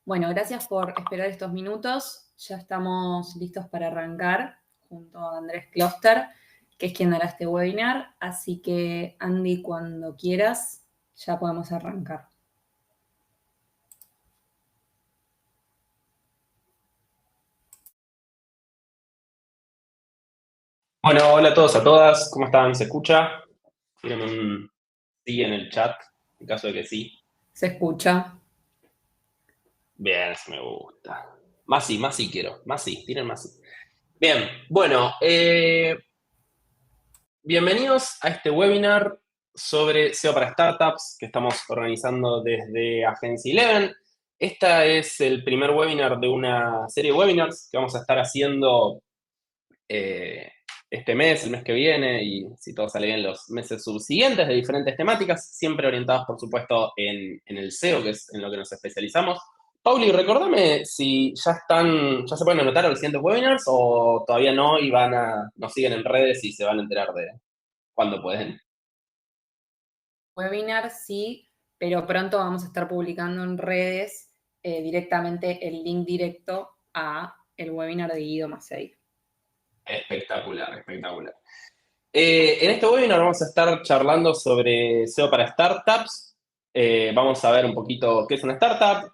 Bueno, gracias por esperar estos minutos. Ya estamos listos para arrancar junto a Andrés Closter, que es quien dará este webinar. Así que, Andy, cuando quieras, ya podemos arrancar. Bueno, hola a todos, a todas, ¿cómo están? ¿Se escucha? Tienen un sí en el chat, en caso de que sí. ¿Se escucha? Bien, eso me gusta. Más sí quiero, más sí, tienen más sí. Bien, bueno, bienvenidos a este webinar sobre SEO para Startups que estamos organizando desde Agencia Eleven. Este es el primer webinar de una serie de webinars que vamos a estar haciendo eh, este mes, el mes que viene y si todo sale bien los meses subsiguientes de diferentes temáticas, siempre orientados por supuesto en el SEO, que es en lo que nos especializamos. Pauli, recordame si ya se pueden anotar a los siguientes webinars o todavía no y nos siguen en redes y se van a enterar de cuándo pueden. Webinar sí, pero pronto vamos a estar publicando en redes directamente el link directo a el webinar de Guido Macei. Espectacular, espectacular. En este webinar vamos a estar charlando sobre SEO para startups. Vamos a ver un poquito qué es una startup,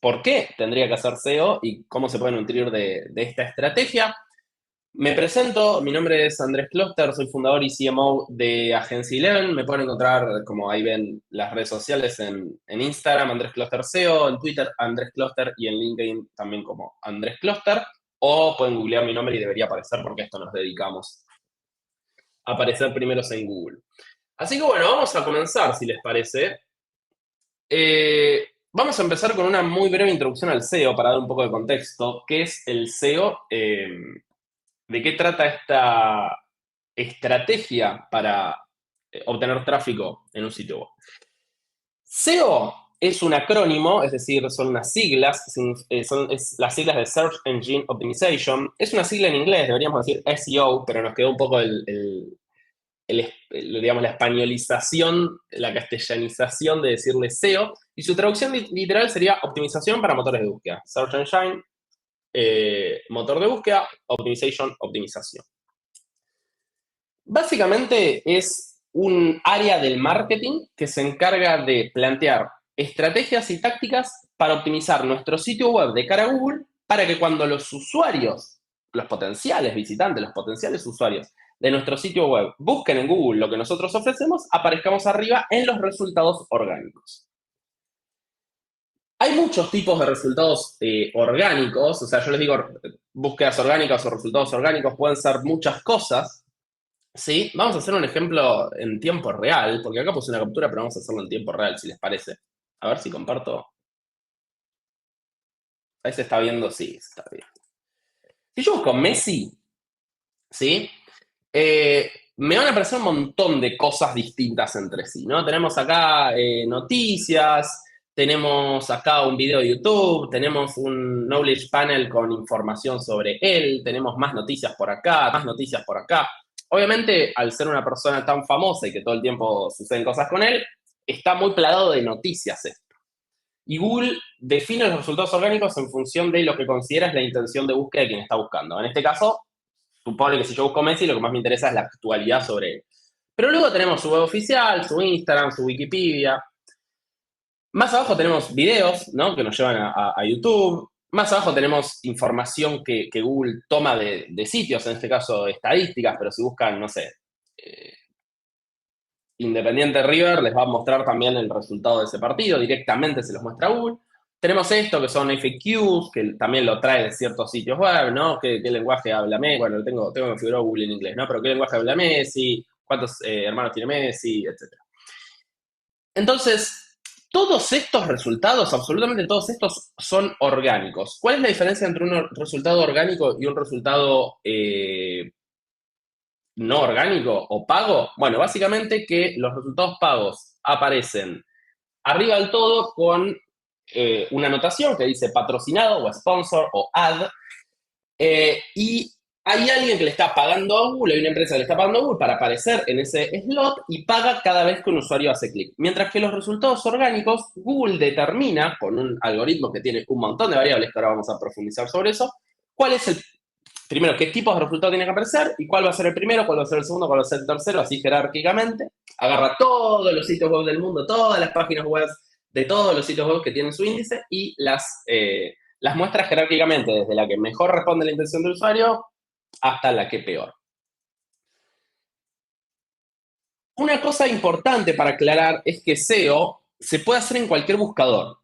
por qué tendría que hacer SEO y cómo se puede nutrir de esta estrategia. Me presento, mi nombre es Andrés Closter, soy fundador y CMO de Agencia Eleven. Me pueden encontrar, como ahí ven, las redes sociales en Instagram, Andrés Closter SEO, en Twitter, Andrés Closter y en LinkedIn también como Andrés Closter. O pueden googlear mi nombre y debería aparecer porque a esto nos dedicamos a aparecer primeros en Google. Así que bueno, vamos a comenzar, si les parece. Vamos a empezar con una muy breve introducción al SEO para dar un poco de contexto. ¿Qué es el SEO? ¿De qué trata esta estrategia para obtener tráfico en un sitio web? SEO es un acrónimo, es decir, son unas siglas, es las siglas de Search Engine Optimization. Es una sigla en inglés, deberíamos decir SEO, pero nos quedó un poco digamos, la españolización, la castellanización de decirle SEO, y su traducción literal sería optimización para motores de búsqueda. Search Engine, motor de búsqueda, optimization, optimización. Básicamente es un área del marketing que se encarga de plantear estrategias y tácticas para optimizar nuestro sitio web de cara a Google para que cuando los usuarios, los potenciales visitantes, los potenciales usuarios de nuestro sitio web busquen en Google lo que nosotros ofrecemos, aparezcamos arriba en los resultados orgánicos. Hay muchos tipos de resultados orgánicos, o sea, yo les digo, búsquedas orgánicas o resultados orgánicos pueden ser muchas cosas. Sí, vamos a hacer un ejemplo en tiempo real, porque acá puse una captura, pero vamos a hacerlo en tiempo real, si les parece. A ver si comparto. Ahí se está viendo, sí, se está bien. Si yo busco Messi, ¿sí? Me van a aparecer un montón de cosas distintas entre sí, ¿no? Tenemos acá noticias, tenemos acá un video de YouTube, tenemos un knowledge panel con información sobre él, tenemos más noticias por acá, más noticias por acá. Obviamente, al ser una persona tan famosa y que todo el tiempo suceden cosas con él, está muy plagado de noticias esto. Y Google define los resultados orgánicos en función de lo que considera es la intención de búsqueda de quien está buscando. En este caso, supone que si yo busco Messi, lo que más me interesa es la actualidad sobre él. Pero luego tenemos su web oficial, su Instagram, su Wikipedia. Más abajo tenemos videos, ¿no? Que nos llevan a YouTube. Más abajo tenemos información que Google toma de sitios, en este caso estadísticas, pero si buscan, no sé, eh, Independiente River, les va a mostrar también el resultado de ese partido, directamente se los muestra a Google. Tenemos esto, que son FAQs, que también lo trae de ciertos sitios web, ¿no? ¿Qué lenguaje habla Messi? Bueno, tengo configurado Google en inglés, ¿no? Pero ¿qué lenguaje habla Messi? ¿Cuántos hermanos tiene Messi? Etcétera. Entonces, todos estos resultados, absolutamente todos estos, son orgánicos. ¿Cuál es la diferencia entre un resultado orgánico y un resultado no orgánico o pago? Bueno, básicamente que los resultados pagos aparecen arriba del todo con una anotación que dice patrocinado o sponsor o ad, y hay alguien que le está pagando a Google, hay una empresa que le está pagando a Google para aparecer en ese slot y paga cada vez que un usuario hace clic. Mientras que los resultados orgánicos, Google determina, con un algoritmo que tiene un montón de variables, que ahora vamos a profundizar sobre eso, cuál es el, primero, qué tipos de resultados tiene que aparecer y cuál va a ser el primero, cuál va a ser el segundo, cuál va a ser el tercero, así jerárquicamente. Agarra todos los sitios web del mundo, todas las páginas web de todos los sitios web que tienen su índice y las muestra jerárquicamente, desde la que mejor responde a la intención del usuario hasta la que peor. Una cosa importante para aclarar es que SEO se puede hacer en cualquier buscador.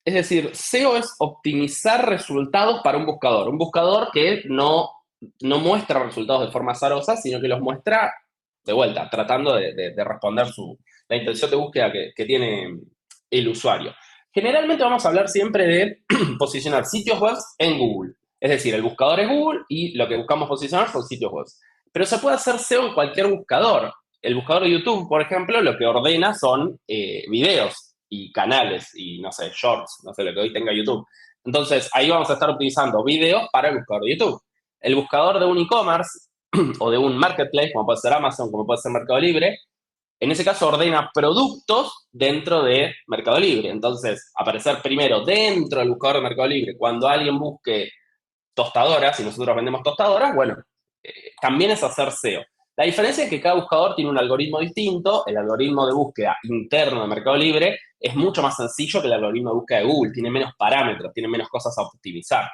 Es decir, SEO es optimizar resultados para un buscador que no muestra resultados de forma azarosa, sino que los muestra de vuelta, tratando de responder la intención de búsqueda que tiene el usuario. Generalmente vamos a hablar siempre de posicionar sitios web en Google. Es decir, el buscador es Google y lo que buscamos posicionar son sitios web. Pero se puede hacer SEO en cualquier buscador. El buscador de YouTube, por ejemplo, lo que ordena son videos y canales y, no sé, shorts, no sé, lo que hoy tenga YouTube. Entonces, ahí vamos a estar utilizando videos para el buscador de YouTube. El buscador de un e-commerce o de un marketplace, como puede ser Amazon, como puede ser Mercado Libre, en ese caso ordena productos dentro de Mercado Libre. Entonces, aparecer primero dentro del buscador de Mercado Libre, cuando alguien busque tostadoras, y nosotros vendemos tostadoras, bueno, también es hacer SEO. La diferencia es que cada buscador tiene un algoritmo distinto. El algoritmo de búsqueda interno de Mercado Libre es mucho más sencillo que el algoritmo de búsqueda de Google. Tiene menos parámetros, tiene menos cosas a optimizar.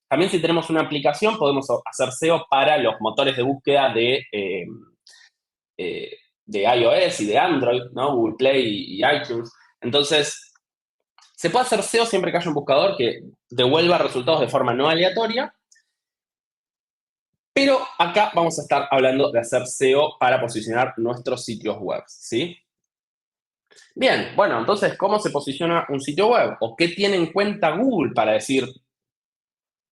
También si tenemos una aplicación, podemos hacer SEO para los motores de búsqueda de iOS y de Android, ¿no? Google Play y iTunes. Entonces, se puede hacer SEO siempre que haya un buscador que devuelva resultados de forma no aleatoria. Pero acá vamos a estar hablando de hacer SEO para posicionar nuestros sitios web, ¿sí? Bien, bueno, entonces, ¿cómo se posiciona un sitio web? ¿O qué tiene en cuenta Google para decir,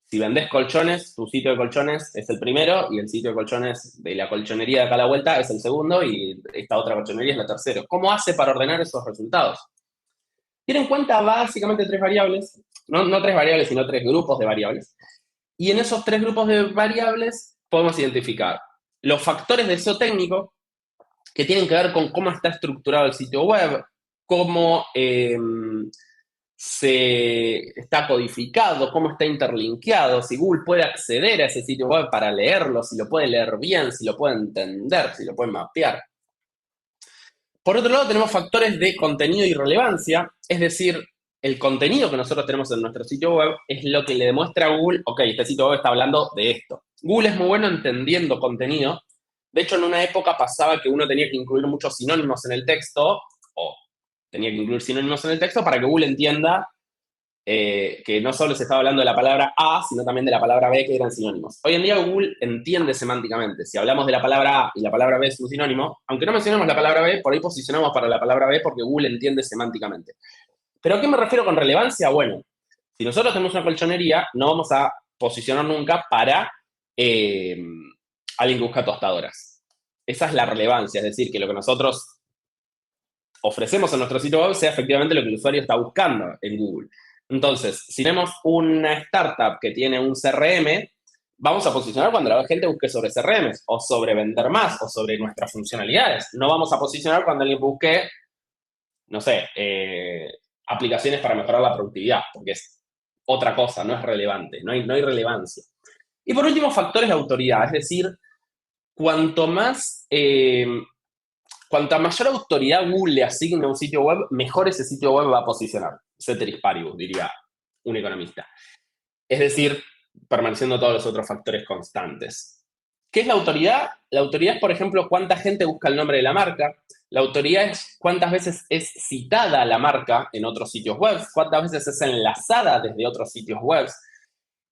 si vendés colchones, tu sitio de colchones es el primero y el sitio de colchones de la colchonería de acá a la vuelta es el segundo y esta otra colchonería es la tercera? ¿Cómo hace para ordenar esos resultados? Tiene en cuenta básicamente tres variables, no tres variables, sino tres grupos de variables. Y en esos tres grupos de variables podemos identificar los factores de SEO técnico, que tienen que ver con cómo está estructurado el sitio web, cómo se está codificado, cómo está interlinkeado, si Google puede acceder a ese sitio web para leerlo, si lo puede leer bien, si lo puede entender, si lo puede mapear. Por otro lado, tenemos factores de contenido y relevancia, es decir, el contenido que nosotros tenemos en nuestro sitio web es lo que le demuestra a Google, ok, este sitio web está hablando de esto. Google es muy bueno entendiendo contenido. De hecho, en una época pasaba que uno tenía que incluir muchos sinónimos en el texto, o tenía que incluir sinónimos en el texto para que Google entienda que no solo se estaba hablando de la palabra A, sino también de la palabra B, que eran sinónimos. Hoy en día Google entiende semánticamente. Si hablamos de la palabra A y la palabra B es un sinónimo, aunque no mencionemos la palabra B, por ahí posicionamos para la palabra B porque Google entiende semánticamente. ¿Pero a qué me refiero con relevancia? Bueno, si nosotros tenemos una colchonería, no vamos a posicionar nunca para alguien que busca tostadoras. Esa es la relevancia, es decir, que lo que nosotros ofrecemos en nuestro sitio web sea efectivamente lo que el usuario está buscando en Google. Entonces, si tenemos una startup que tiene un CRM, vamos a posicionar cuando la gente busque sobre CRMs, o sobre vender más, o sobre nuestras funcionalidades. No vamos a posicionar cuando alguien busque, no sé, aplicaciones para mejorar la productividad, porque es otra cosa, no es relevante, no hay relevancia. Y por último, factores de autoridad, es decir, cuanto más, cuanta mayor autoridad Google le asigne a un sitio web, mejor ese sitio web va a posicionar. Ceteris paribus, diría un economista. Es decir, permaneciendo todos los otros factores constantes. ¿Qué es la autoridad? La autoridad es, por ejemplo, cuánta gente busca el nombre de la marca. La autoridad es cuántas veces es citada la marca en otros sitios web, cuántas veces es enlazada desde otros sitios web,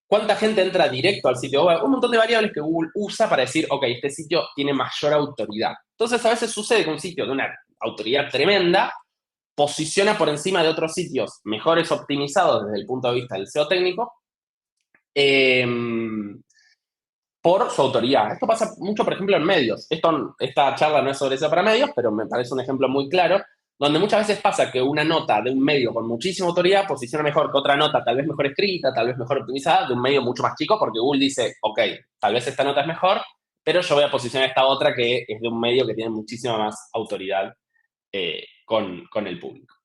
cuánta gente entra directo al sitio web. Un montón de variables que Google usa para decir, ok, este sitio tiene mayor autoridad. Entonces, a veces sucede que un sitio de una autoridad tremenda posiciona por encima de otros sitios mejores optimizados desde el punto de vista del SEO técnico, por su autoridad. Esto pasa mucho, por ejemplo, en medios. Esta charla no es sobre SEO para medios, pero me parece un ejemplo muy claro. donde muchas veces pasa que una nota de un medio con muchísima autoridad posiciona mejor que otra nota, tal vez mejor escrita, tal vez mejor optimizada, de un medio mucho más chico, porque Google dice, ok, tal vez esta nota es mejor, pero yo voy a posicionar esta otra que es de un medio que tiene muchísima más autoridad con el público.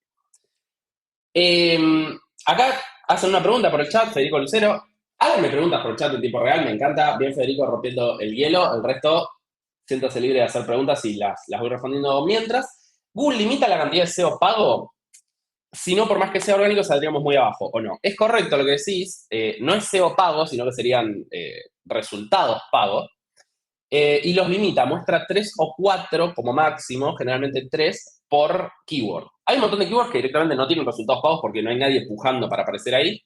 Acá hacen una pregunta por el chat, Federico Lucero. Háganme preguntas por el chat en tiempo real, me encanta. Bien, Federico, rompiendo el hielo. El resto, siéntase libre de hacer preguntas y las voy respondiendo mientras. ¿Google limita la cantidad de SEO pago? Si no, por más que sea orgánico, saldríamos muy abajo, ¿o no? Es correcto lo que decís. No es SEO pago, sino que serían resultados pagos. Y los limita, muestra 3 o 4 como máximo, generalmente 3 por keyword. Hay un montón de keywords que directamente no tienen resultados pagos porque no hay nadie empujando para aparecer ahí,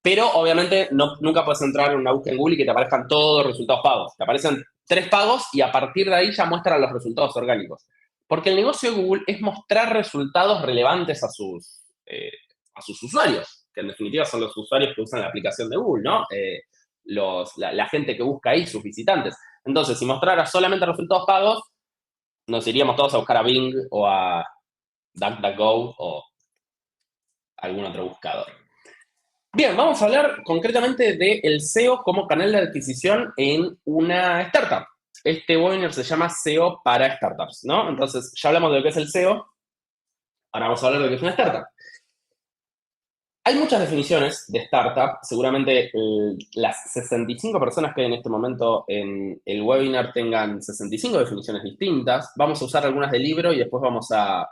pero obviamente nunca puedes entrar en una búsqueda en Google y que te aparezcan todos los resultados pagos. Te aparecen 3 pagos y a partir de ahí ya muestran los resultados orgánicos. Porque el negocio de Google es mostrar resultados relevantes a sus usuarios, que en definitiva son los usuarios que usan la aplicación de Google, ¿no? La gente que busca ahí, sus visitantes. Entonces, si mostrara solamente resultados pagos, nos iríamos todos a buscar a Bing o a DuckDuckGo o algún otro buscador. Bien, vamos a hablar concretamente del SEO como canal de adquisición en una startup. Este webinar se llama SEO para startups, ¿no? Entonces, ya hablamos de lo que es el SEO, ahora vamos a hablar de lo que es una startup. Hay muchas definiciones de startup, seguramente las 65 personas que hay en este momento en el webinar tengan 65 definiciones distintas. Vamos a usar algunas del libro y después vamos a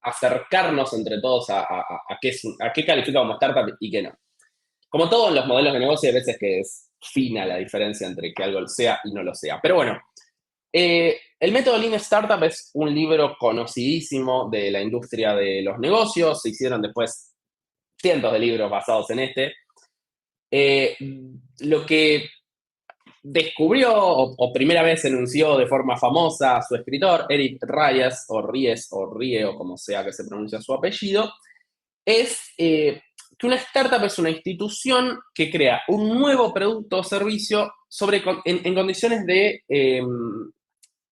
acercarnos entre todos a qué califica como startup y qué no. Como todo en los modelos de negocio, hay veces que es fina la diferencia entre que algo sea y no lo sea. Pero bueno, el método Lean Startup es un libro conocidísimo de la industria de los negocios. Se hicieron después cientos de libros basados en este. Lo que descubrió o primera vez enunció de forma famosa su escritor, Eric Ries, o Rie, o como sea que se pronuncia su apellido, es que una startup es una institución que crea un nuevo producto o servicio en condiciones de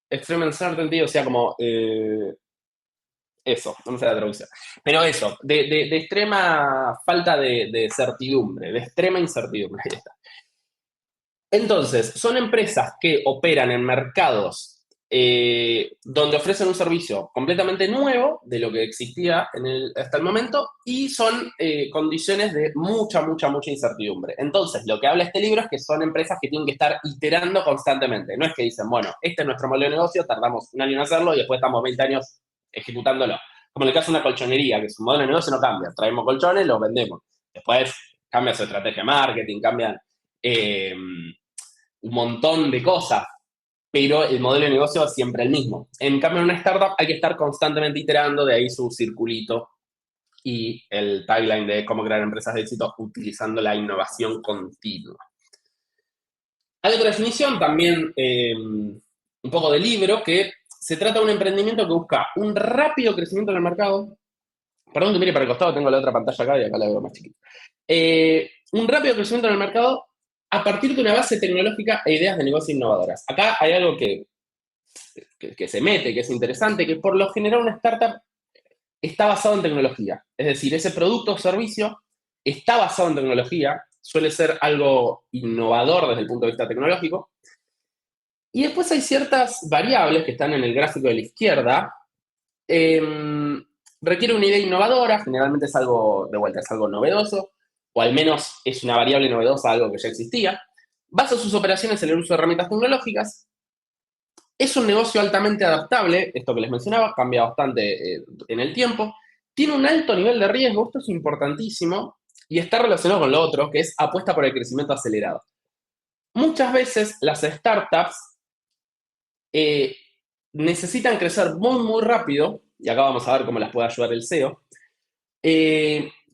extreme uncertainty, o sea, como eso, no sé la traducción. Pero eso, de extrema falta de certidumbre, de extrema incertidumbre. Ahí está. Entonces, son empresas que operan en mercados donde ofrecen un servicio completamente nuevo de lo que existía hasta el momento y son condiciones de mucha incertidumbre. Entonces, lo que habla este libro es que son empresas que tienen que estar iterando constantemente. No es que dicen, bueno, este es nuestro modelo de negocio, tardamos un año en hacerlo y después estamos 20 años ejecutándolo. Como en el caso de una colchonería, que su modelo de negocio no cambia. Traemos colchones, los vendemos. Después cambia su estrategia de marketing, cambian un montón de cosas, pero el modelo de negocio es siempre el mismo. En cambio, en una startup hay que estar constantemente iterando, de ahí su circulito y el tagline de cómo crear empresas de éxito utilizando la innovación continua. Hay otra definición también, un poco de libro, que se trata de un emprendimiento que busca un rápido crecimiento en el mercado. Perdón que mire para el costado, tengo la otra pantalla acá y acá la veo más chiquita. Un rápido crecimiento en el mercado a partir de una base tecnológica e ideas de negocio innovadoras. Acá hay algo que se mete, que es interesante, que por lo general una startup está basado en tecnología. Es decir, ese producto o servicio está basado en tecnología, suele ser algo innovador desde el punto de vista tecnológico. Y después hay ciertas variables que están en el gráfico de la izquierda. Requiere una idea innovadora, generalmente es algo, de vuelta, es algo novedoso, o al menos es una variable novedosa, algo que ya existía. Basa sus operaciones en el uso de herramientas tecnológicas. Es un negocio altamente adaptable, esto que les mencionaba, cambia bastante en el tiempo. Tiene un alto nivel de riesgo, esto es importantísimo, y está relacionado con lo otro, que es apuesta por el crecimiento acelerado. Muchas veces las startups necesitan crecer muy rápido, y acá vamos a ver cómo las puede ayudar el SEO,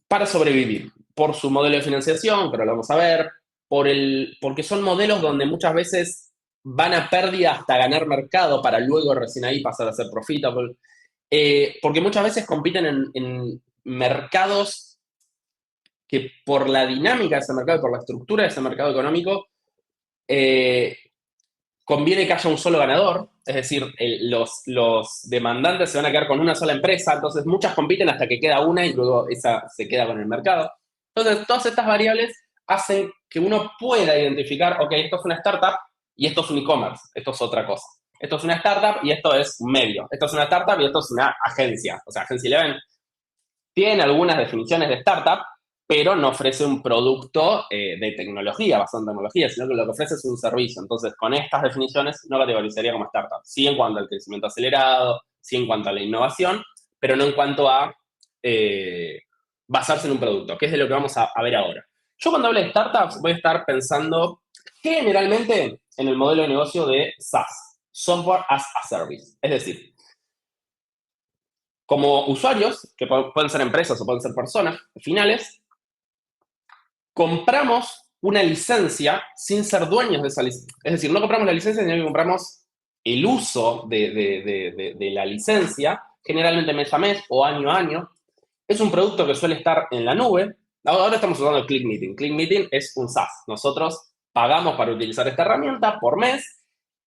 para sobrevivir, por su modelo de financiación, pero lo vamos a ver, porque son modelos donde muchas veces van a pérdida hasta ganar mercado para luego recién ahí pasar a ser profitable, porque muchas veces compiten en mercados que por la dinámica de ese mercado y por la estructura de ese mercado económico, conviene que haya un solo ganador, es decir, los demandantes se van a quedar con una sola empresa, entonces muchas compiten hasta que queda una y luego esa se queda con el mercado. Entonces, todas estas variables hacen que uno pueda identificar, ok, esto es una startup y esto es un e-commerce, esto es otra cosa. Esto es una startup y esto es un medio. Esto es una startup y esto es una agencia. O sea, Agencia Eleven tiene algunas definiciones de startup, pero no ofrece un producto de tecnología, basado en tecnología, sino que lo que ofrece es un servicio. Entonces, con estas definiciones no categorizaría como startup. Sí en cuanto al crecimiento acelerado, sí en cuanto a la innovación, pero no en cuanto a basarse en un producto, que es de lo que vamos a ver ahora. Yo cuando hable de startups voy a estar pensando generalmente en el modelo de negocio de SaaS, Software as a Service. Es decir, como usuarios, que pueden ser empresas o pueden ser personas finales, compramos una licencia sin ser dueños de esa licencia. Es decir, no compramos la licencia, sino que compramos el uso de la licencia, generalmente mes a mes o año a año. Es un producto que suele estar en la nube. Ahora estamos usando Click Meeting. Click Meeting es un SaaS. Nosotros pagamos para utilizar esta herramienta por mes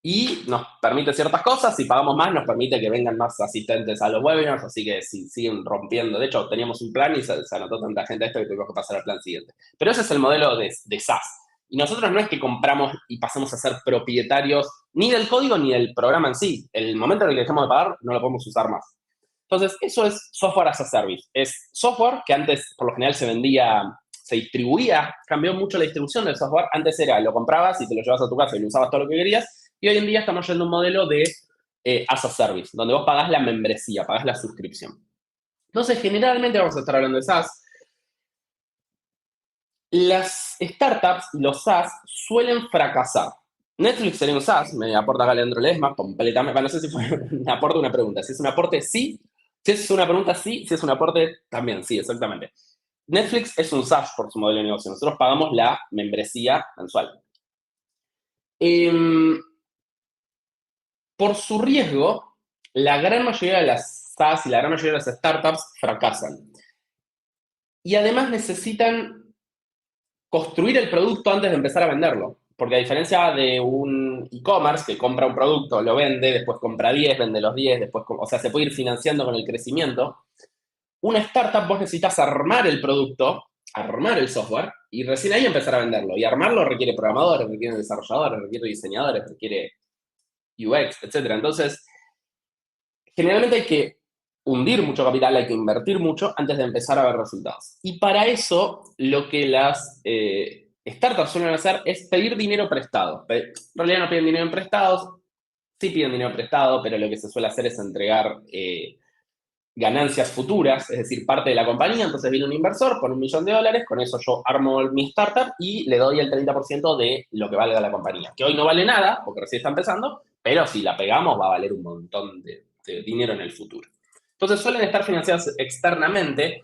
y nos permite ciertas cosas. Si pagamos más, nos permite que vengan más asistentes a los webinars, así que si siguen rompiendo. De hecho, teníamos un plan y se anotó tanta gente a esto que tuvimos que pasar al plan siguiente. Pero ese es el modelo de SaaS. Y nosotros no es que compramos y pasemos a ser propietarios ni del código ni del programa en sí. El momento en el que dejemos de pagar, no lo podemos usar más. Entonces, eso es software as a service. Es software que antes, por lo general, se vendía, se distribuía, cambió mucho la distribución del software. Antes era, lo comprabas y te lo llevas a tu casa y lo usabas todo lo que querías. Y hoy en día estamos yendo a un modelo de as a service, donde vos pagás la membresía, pagás la suscripción. Entonces, generalmente vamos a estar hablando de SaaS. Las startups y los SaaS suelen fracasar. Netflix sería un SaaS, me aporta acá Leandro Ledesma, completamente. Bueno, no sé si fue un aporte o una pregunta. Si es un aporte, sí. Si es una pregunta, sí. Si es un aporte, también, sí, exactamente. Netflix es un SaaS por su modelo de negocio. Nosotros pagamos la membresía mensual. Por su riesgo, la gran mayoría de las SaaS y la gran mayoría de las startups fracasan. Y además necesitan construir el producto antes de empezar a venderlo. Porque a diferencia de un e-commerce que compra un producto, lo vende, después compra 10, vende los 10, después, o sea, se puede ir financiando con el crecimiento. Una startup vos necesitas armar el producto, armar el software y recién ahí empezar a venderlo. Y armarlo requiere programadores, requiere desarrolladores, requiere diseñadores, requiere UX, etcétera. Entonces, generalmente hay que hundir mucho capital, hay que invertir mucho antes de empezar a ver resultados. Y para eso, lo que las startups suelen hacer es pedir dinero prestado. En realidad no piden dinero prestado, sí piden dinero prestado, pero lo que se suele hacer es entregar ganancias futuras, es decir, parte de la compañía. Entonces viene un inversor con $1.000.000, con eso yo armo mi startup y le doy el 30% de lo que valga la compañía, que hoy no vale nada, porque recién está empezando, pero si la pegamos va a valer un montón de dinero en el futuro. Entonces suelen estar financiados externamente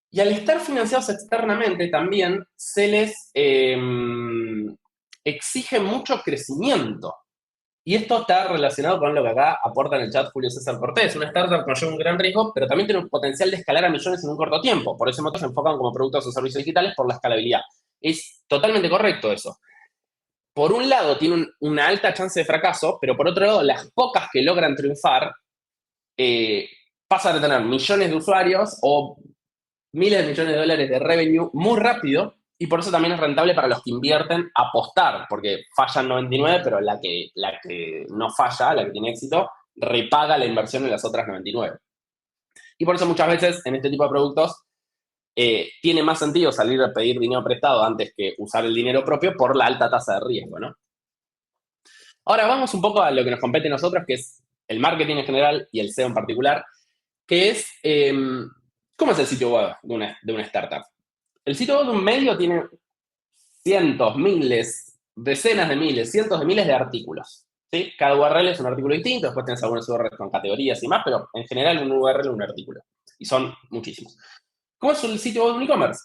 y al estar financiados externamente también se les exige mucho crecimiento. Y esto está relacionado con lo que acá aporta en el chat Julio César Cortés. Una startup conlleva un gran riesgo, pero también tiene un potencial de escalar a millones en un corto tiempo. Por eso motivo se enfocan como productos o servicios digitales por la escalabilidad. Es totalmente correcto eso. Por un lado, tiene una alta chance de fracaso, pero por otro lado, las pocas que logran triunfar pasan a tener millones de usuarios o miles de millones de dólares de revenue muy rápido, y por eso también es rentable para los que invierten apostar, porque fallan 99, pero la que no falla, la que tiene éxito, repaga la inversión en las otras 99. Y por eso muchas veces en este tipo de productos tiene más sentido salir a pedir dinero prestado antes que usar el dinero propio por la alta tasa de riesgo, ¿no? Ahora vamos un poco a lo que nos compete a nosotros, que es el marketing en general y el SEO en particular, que es ¿cómo es el sitio web de una startup? El sitio web de un medio tiene cientos, miles, decenas de miles, cientos de miles de artículos. ¿Sí? Cada URL es un artículo distinto, después tienes algunos URLs con categorías y más, pero en general un URL es un artículo. Y son muchísimos. ¿Cómo es el sitio web de un e-commerce?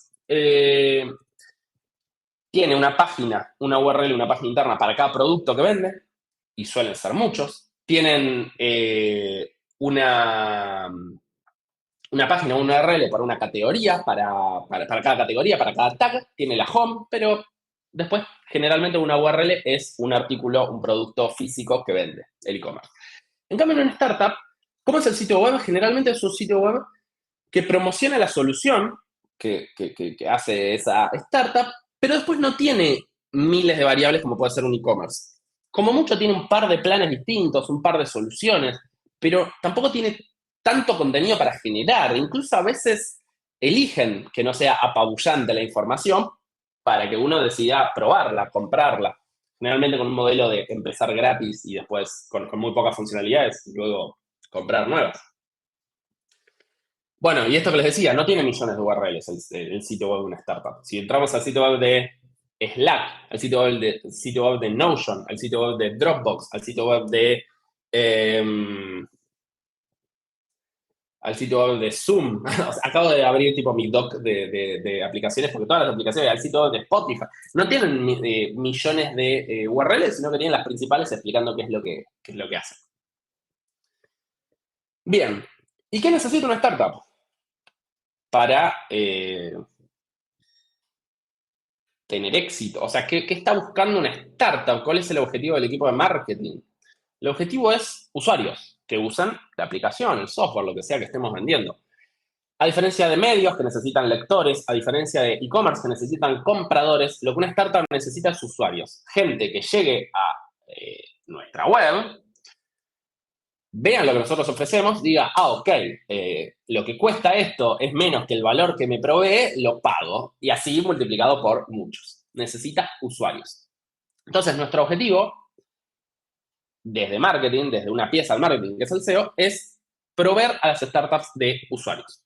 Tiene una página, una URL, una página interna para cada producto que vende, y suelen ser muchos. Tienen una página, una URL para una categoría, para cada categoría, para cada tag. Tiene la home, pero Después, generalmente una URL es un artículo, un producto físico que vende, el e-commerce. En cambio, en una startup, ¿cómo es el sitio web? Generalmente es un sitio web que promociona la solución que hace esa startup, pero después no tiene miles de variables como puede ser un e-commerce. Como mucho tiene un par de planes distintos, un par de soluciones, pero tampoco tiene tanto contenido para generar. Incluso a veces eligen que no sea apabullante la información para que uno decida probarla, comprarla. Generalmente con un modelo de empezar gratis y después con muy pocas funcionalidades y luego comprar nuevas. Bueno, y esto que les decía, no tiene millones de URLs el sitio web de una startup. Si entramos al sitio web de Slack, sitio web de Notion, al sitio web de Dropbox, al sitio web de al sitio web de Zoom. O sea, acabo de abrir tipo mi doc de aplicaciones, porque todas las aplicaciones al sitio web de Spotify no tienen millones de URLs, sino que tienen las principales explicando qué es lo que hacen. Bien, ¿y qué necesita una startup para tener éxito? O sea, ¿qué está buscando una startup? ¿Cuál es el objetivo del equipo de marketing? El objetivo es usuarios que usan la aplicación, el software, lo que sea que estemos vendiendo. A diferencia de medios que necesitan lectores, a diferencia de e-commerce que necesitan compradores, lo que una startup necesita es usuarios. Gente que llegue a nuestra web, vean lo que nosotros ofrecemos, diga, ok, lo que cuesta esto es menos que el valor que me provee, lo pago. Y así multiplicado por muchos. Necesita usuarios. Entonces, nuestro objetivo, desde marketing, desde una pieza del marketing, que es el SEO, es proveer a las startups de usuarios.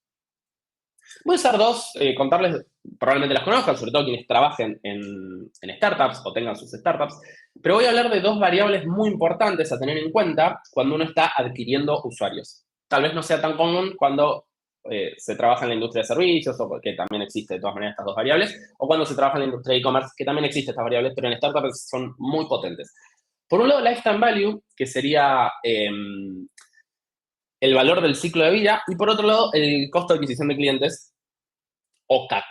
Voy a usar dos, contarles, probablemente las conozcan, sobre todo quienes trabajen en startups o tengan sus startups, pero voy a hablar de dos variables muy importantes a tener en cuenta cuando uno está adquiriendo usuarios. Tal vez no sea tan común cuando se trabaja en la industria de servicios, o porque también existe de todas maneras estas dos variables, o cuando se trabaja en la industria de e-commerce, que también existen estas variables, pero en startups son muy potentes. Por un lado, lifetime value, que sería el valor del ciclo de vida, y por otro lado, el costo de adquisición de clientes, o CAC.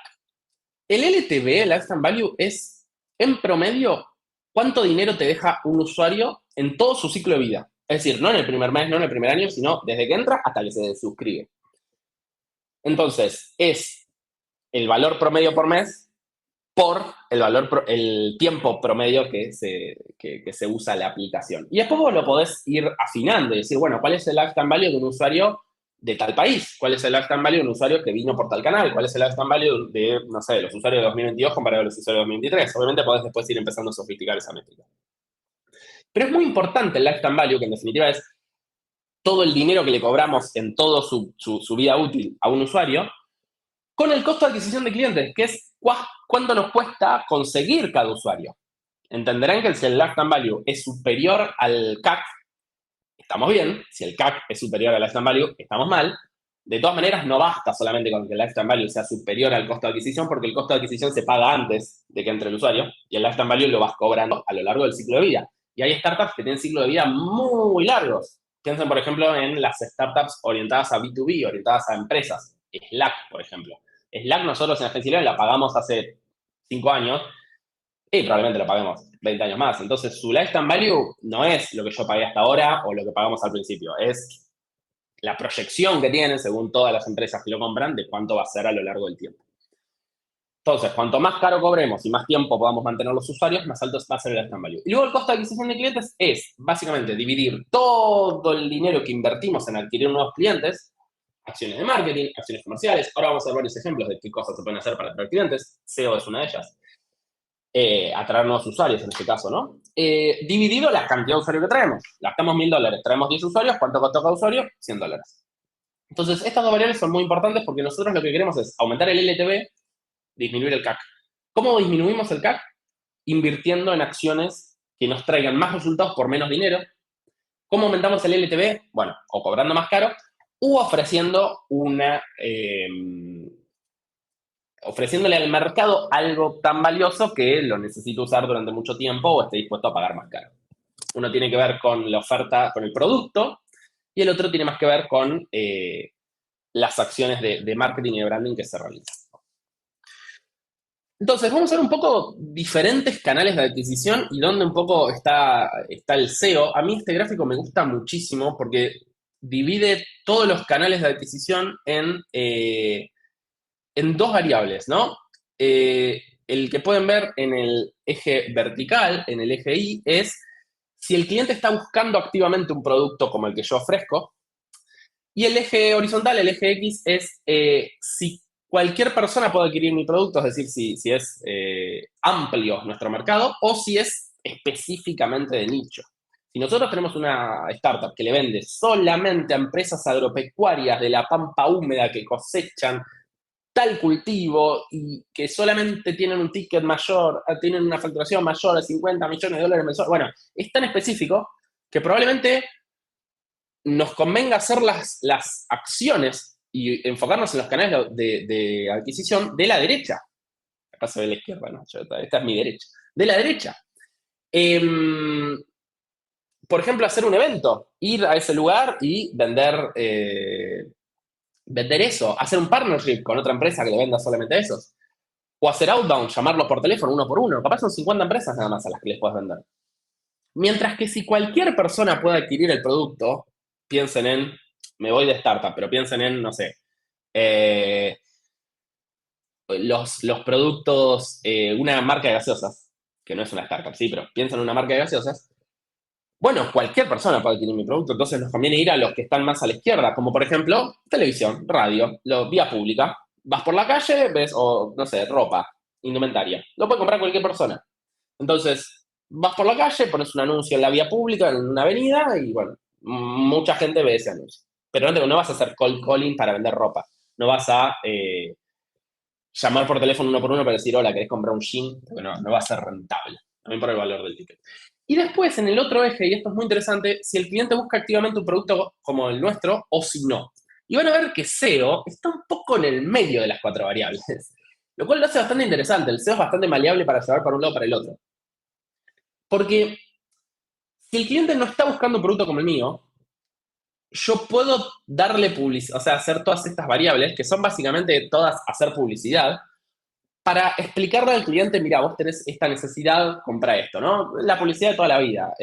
El LTV, el Lifetime Value, es, en promedio, cuánto dinero te deja un usuario en todo su ciclo de vida. Es decir, no en el primer mes, no en el primer año, sino desde que entra hasta que se suscribe. Entonces, es el valor promedio por mes por el tiempo promedio que se usa la aplicación. Y después vos lo podés ir afinando y decir, bueno, ¿cuál es el lifetime value de un usuario de tal país? ¿Cuál es el lifetime value de un usuario que vino por tal canal? ¿Cuál es el lifetime value de, no sé, los usuarios de 2022 comparado a los usuarios de 2023? Obviamente podés después ir empezando a sofisticar esa métrica. Pero es muy importante el lifetime value, que en definitiva es todo el dinero que le cobramos en toda su vida útil a un usuario, con el costo de adquisición de clientes, que es cuánto nos cuesta conseguir cada usuario. Entenderán que si el lifetime value es superior al CAC, estamos bien. Si el CAC es superior al lifetime value, estamos mal. De todas maneras, no basta solamente con que el lifetime value sea superior al costo de adquisición, porque el costo de adquisición se paga antes de que entre el usuario, y el lifetime value lo vas cobrando a lo largo del ciclo de vida. Y hay startups que tienen ciclos de vida muy largos. Piensen, por ejemplo, en las startups orientadas a B2B, orientadas a empresas. Slack, por ejemplo. Slack nosotros en Agencia Libre la pagamos hace 5 años y probablemente la paguemos 20 años más. Entonces, su lifetime value no es lo que yo pagué hasta ahora o lo que pagamos al principio. Es la proyección que tienen, según todas las empresas que lo compran, de cuánto va a ser a lo largo del tiempo. Entonces, cuanto más caro cobremos y más tiempo podamos mantener los usuarios, más alto va a ser el lifetime value. Y luego el costo de adquisición de clientes es, básicamente, dividir todo el dinero que invertimos en adquirir nuevos clientes, acciones de marketing, acciones comerciales. Ahora vamos a ver varios ejemplos de qué cosas se pueden hacer para atraer clientes. SEO es una de ellas. Atraer nuevos usuarios en este caso, ¿no? Dividido la cantidad de usuarios que traemos. Gastamos $1000, traemos 10 usuarios, ¿cuánto costó cada usuario? $100. Entonces, estas dos variables son muy importantes porque nosotros lo que queremos es aumentar el LTV, disminuir el CAC. ¿Cómo disminuimos el CAC? Invirtiendo en acciones que nos traigan más resultados por menos dinero. ¿Cómo aumentamos el LTV? Bueno, o cobrando más caro, u ofreciéndole al mercado algo tan valioso que lo necesite usar durante mucho tiempo o esté dispuesto a pagar más caro. Uno tiene que ver con la oferta, con el producto, y el otro tiene más que ver con las acciones de marketing y de branding que se realizan. Entonces, vamos a ver un poco diferentes canales de adquisición y dónde un poco está el SEO. A mí este gráfico me gusta muchísimo porque divide todos los canales de adquisición en dos variables, ¿no? El que pueden ver en el eje vertical, en el eje Y, es si el cliente está buscando activamente un producto como el que yo ofrezco. Y el eje horizontal, el eje X, es si cualquier persona puede adquirir mi producto, es decir, si es amplio nuestro mercado o si es específicamente de nicho. Si nosotros tenemos una startup que le vende solamente a empresas agropecuarias de la pampa húmeda que cosechan tal cultivo y que solamente tienen un ticket mayor, tienen una facturación mayor de 50 millones de dólares mensuales, bueno, es tan específico que probablemente nos convenga hacer las acciones y enfocarnos en los canales de adquisición de la derecha. Acá se ve la izquierda, ¿no? Esta es mi derecha. De la derecha. Por ejemplo, hacer un evento, ir a ese lugar y vender eso, hacer un partnership con otra empresa que le venda solamente esos. O hacer outbound, llamarlos por teléfono uno por uno. Capaz son 50 empresas nada más a las que les puedes vender. Mientras que si cualquier persona puede adquirir el producto, piensen en, me voy de startup, pero piensen en, no sé, eh, los productos, una marca de gaseosas, que no es una startup, sí, pero piensen en una marca de gaseosas. Bueno, cualquier persona puede adquirir mi producto, entonces nos conviene ir a los que están más a la izquierda, como por ejemplo televisión, radio, vía pública. Vas por la calle, ves, o no sé, ropa, indumentaria. Lo puede comprar cualquier persona. Entonces, vas por la calle, pones un anuncio en la vía pública, en una avenida, y bueno, mucha gente ve ese anuncio. Pero no vas a hacer cold calling para vender ropa. No vas a llamar por teléfono uno por uno para decir, hola, ¿querés comprar un jean? Porque no va a ser rentable. También por el valor del ticket. Y después, en el otro eje, y esto es muy interesante, si el cliente busca activamente un producto como el nuestro o si no. Y van a ver que SEO está un poco en el medio de las cuatro variables, lo cual lo hace bastante interesante. El SEO es bastante maleable para llevar para un lado o para el otro. Porque si el cliente no está buscando un producto como el mío, yo puedo darle publicidad, o sea, hacer todas estas variables, que son básicamente todas hacer publicidad, para explicarle al cliente, mira, vos tenés esta necesidad, compra esto, ¿no? La publicidad de toda la vida.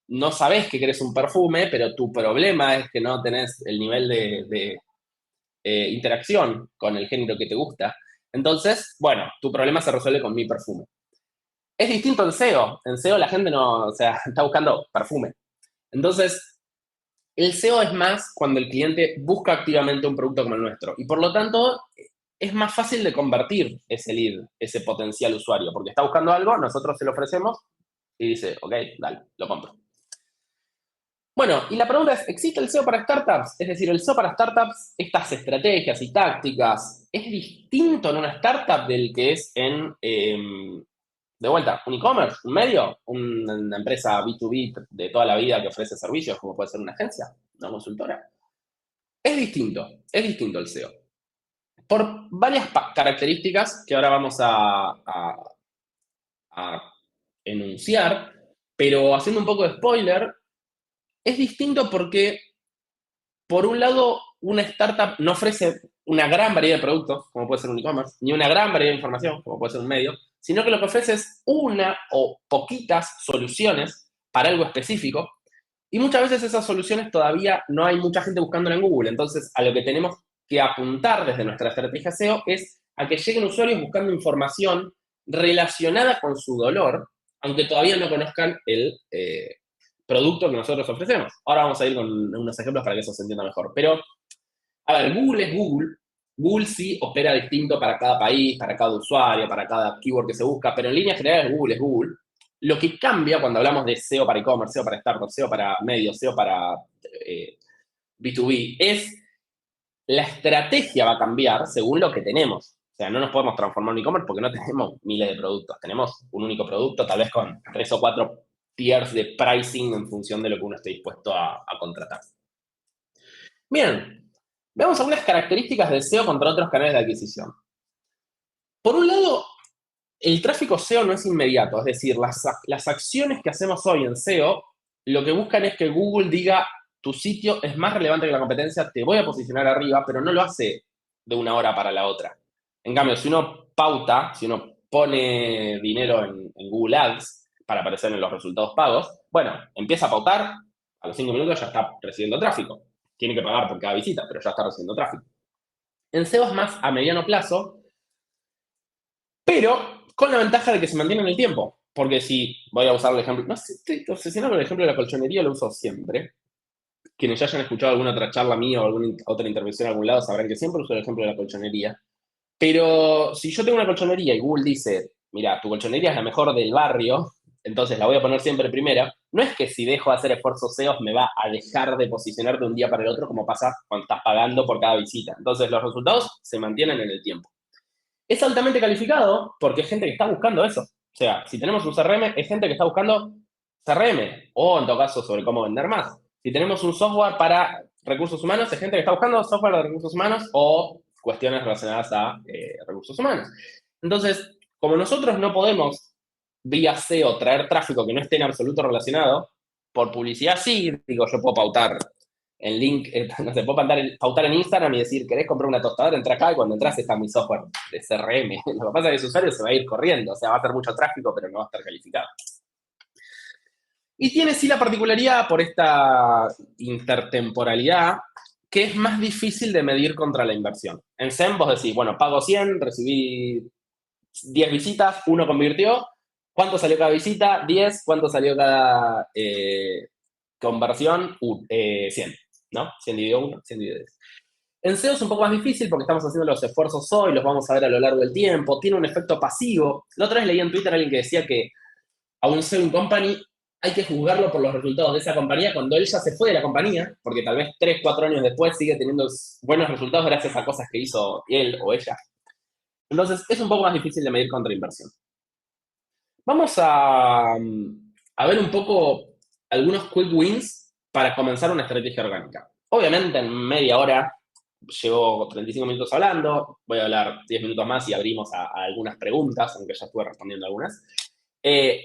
No sabés que querés un perfume, pero tu problema es que no tenés el nivel de interacción con el género que te gusta. Entonces, bueno, tu problema se resuelve con mi perfume. Es distinto en SEO. En SEO la gente no, o sea, está buscando perfume. Entonces, el SEO es más cuando el cliente busca activamente un producto como el nuestro. Y por lo tanto, es más fácil de convertir ese lead, ese potencial usuario, porque está buscando algo, nosotros se lo ofrecemos y dice, ok, dale, lo compro. Bueno, y la pregunta es, ¿existe el SEO para startups? Es decir, el SEO para startups, estas estrategias y tácticas, ¿es distinto en una startup del que es de vuelta, un e-commerce, un medio, una empresa B2B de toda la vida que ofrece servicios, como puede ser una agencia, una consultora? Es distinto el SEO. Por varias características que ahora vamos a enunciar, pero haciendo un poco de spoiler, es distinto porque, por un lado, una startup no ofrece una gran variedad de productos, como puede ser un e-commerce, ni una gran variedad de información, como puede ser un medio, sino que lo que ofrece es una o poquitas soluciones para algo específico, y muchas veces esas soluciones todavía no hay mucha gente buscándola en Google. Entonces, a lo que tenemos que apuntar desde nuestra estrategia SEO es a que lleguen usuarios buscando información relacionada con su dolor, aunque todavía no conozcan el producto que nosotros ofrecemos. Ahora vamos a ir con unos ejemplos para que eso se entienda mejor. Pero, a ver, Google es Google. Google sí opera distinto para cada país, para cada usuario, para cada keyword que se busca, pero en líneas generales Google es Google. Lo que cambia cuando hablamos de SEO para e-commerce, SEO para startups, SEO para medios, SEO para B2B, es la estrategia va a cambiar según lo que tenemos. O sea, no nos podemos transformar en e-commerce porque no tenemos miles de productos. Tenemos un único producto, tal vez con 3 o 4 tiers de pricing en función de lo que uno esté dispuesto a contratar. Bien, veamos algunas características del SEO contra otros canales de adquisición. Por un lado, el tráfico SEO no es inmediato, es decir, las acciones que hacemos hoy en SEO, lo que buscan es que Google diga, tu sitio es más relevante que la competencia, te voy a posicionar arriba, pero no lo hace de una hora para la otra. En cambio, si uno pauta, si uno pone dinero en Google Ads para aparecer en los resultados pagos, bueno, empieza a pautar, a los 5 minutos ya está recibiendo tráfico. Tiene que pagar por cada visita, pero ya está recibiendo tráfico. En SEO es más a mediano plazo, pero con la ventaja de que se mantiene en el tiempo. Porque si voy a usar el ejemplo, no sé, estoy obsesionado con el ejemplo de la colchonería, lo uso siempre. Quienes ya hayan escuchado alguna otra charla mía o alguna otra intervención en algún lado sabrán que siempre uso el ejemplo de la colchonería. Pero si yo tengo una colchonería y Google dice, mira, tu colchonería es la mejor del barrio, entonces la voy a poner siempre primera, no es que si dejo de hacer esfuerzos SEO me va a dejar de posicionar de un día para el otro como pasa cuando estás pagando por cada visita. Entonces los resultados se mantienen en el tiempo. Es altamente calificado porque es gente que está buscando eso. O sea, si tenemos un CRM, es gente que está buscando CRM o en todo caso sobre cómo vender más. Si tenemos un software para recursos humanos, es gente que está buscando software de recursos humanos o cuestiones relacionadas a recursos humanos. Entonces, como nosotros no podemos vía SEO traer tráfico que no esté en absoluto relacionado, por publicidad sí, digo, yo puedo pautar en link, no sé, puedo pautar en Instagram y decir, ¿querés comprar una tostadora? Entra acá y cuando entras está mi software de CRM. Lo que pasa es que ese usuario se va a ir corriendo, o sea, va a tener mucho tráfico, pero no va a estar calificado. Y tiene sí la particularidad por esta intertemporalidad que es más difícil de medir contra la inversión. En SEM vos decís, bueno, pago 100, recibí 10 visitas, 1 convirtió, ¿cuánto salió cada visita? 10, ¿cuánto salió cada conversión? 100, ¿no? 100 dividido 1, 100 dividido 10. En SEO es un poco más difícil porque estamos haciendo los esfuerzos hoy, los vamos a ver a lo largo del tiempo, tiene un efecto pasivo. La otra vez leí en Twitter a alguien que decía que a un SEO in company hay que juzgarlo por los resultados de esa compañía cuando él ya se fue de la compañía, porque tal vez 3, 4 años después sigue teniendo buenos resultados gracias a cosas que hizo él o ella. Entonces, es un poco más difícil de medir contra inversión. Vamos a ver un poco algunos quick wins para comenzar una estrategia orgánica. Obviamente, en media hora llevo 35 minutos hablando, voy a hablar 10 minutos más y abrimos a algunas preguntas, aunque ya estuve respondiendo algunas.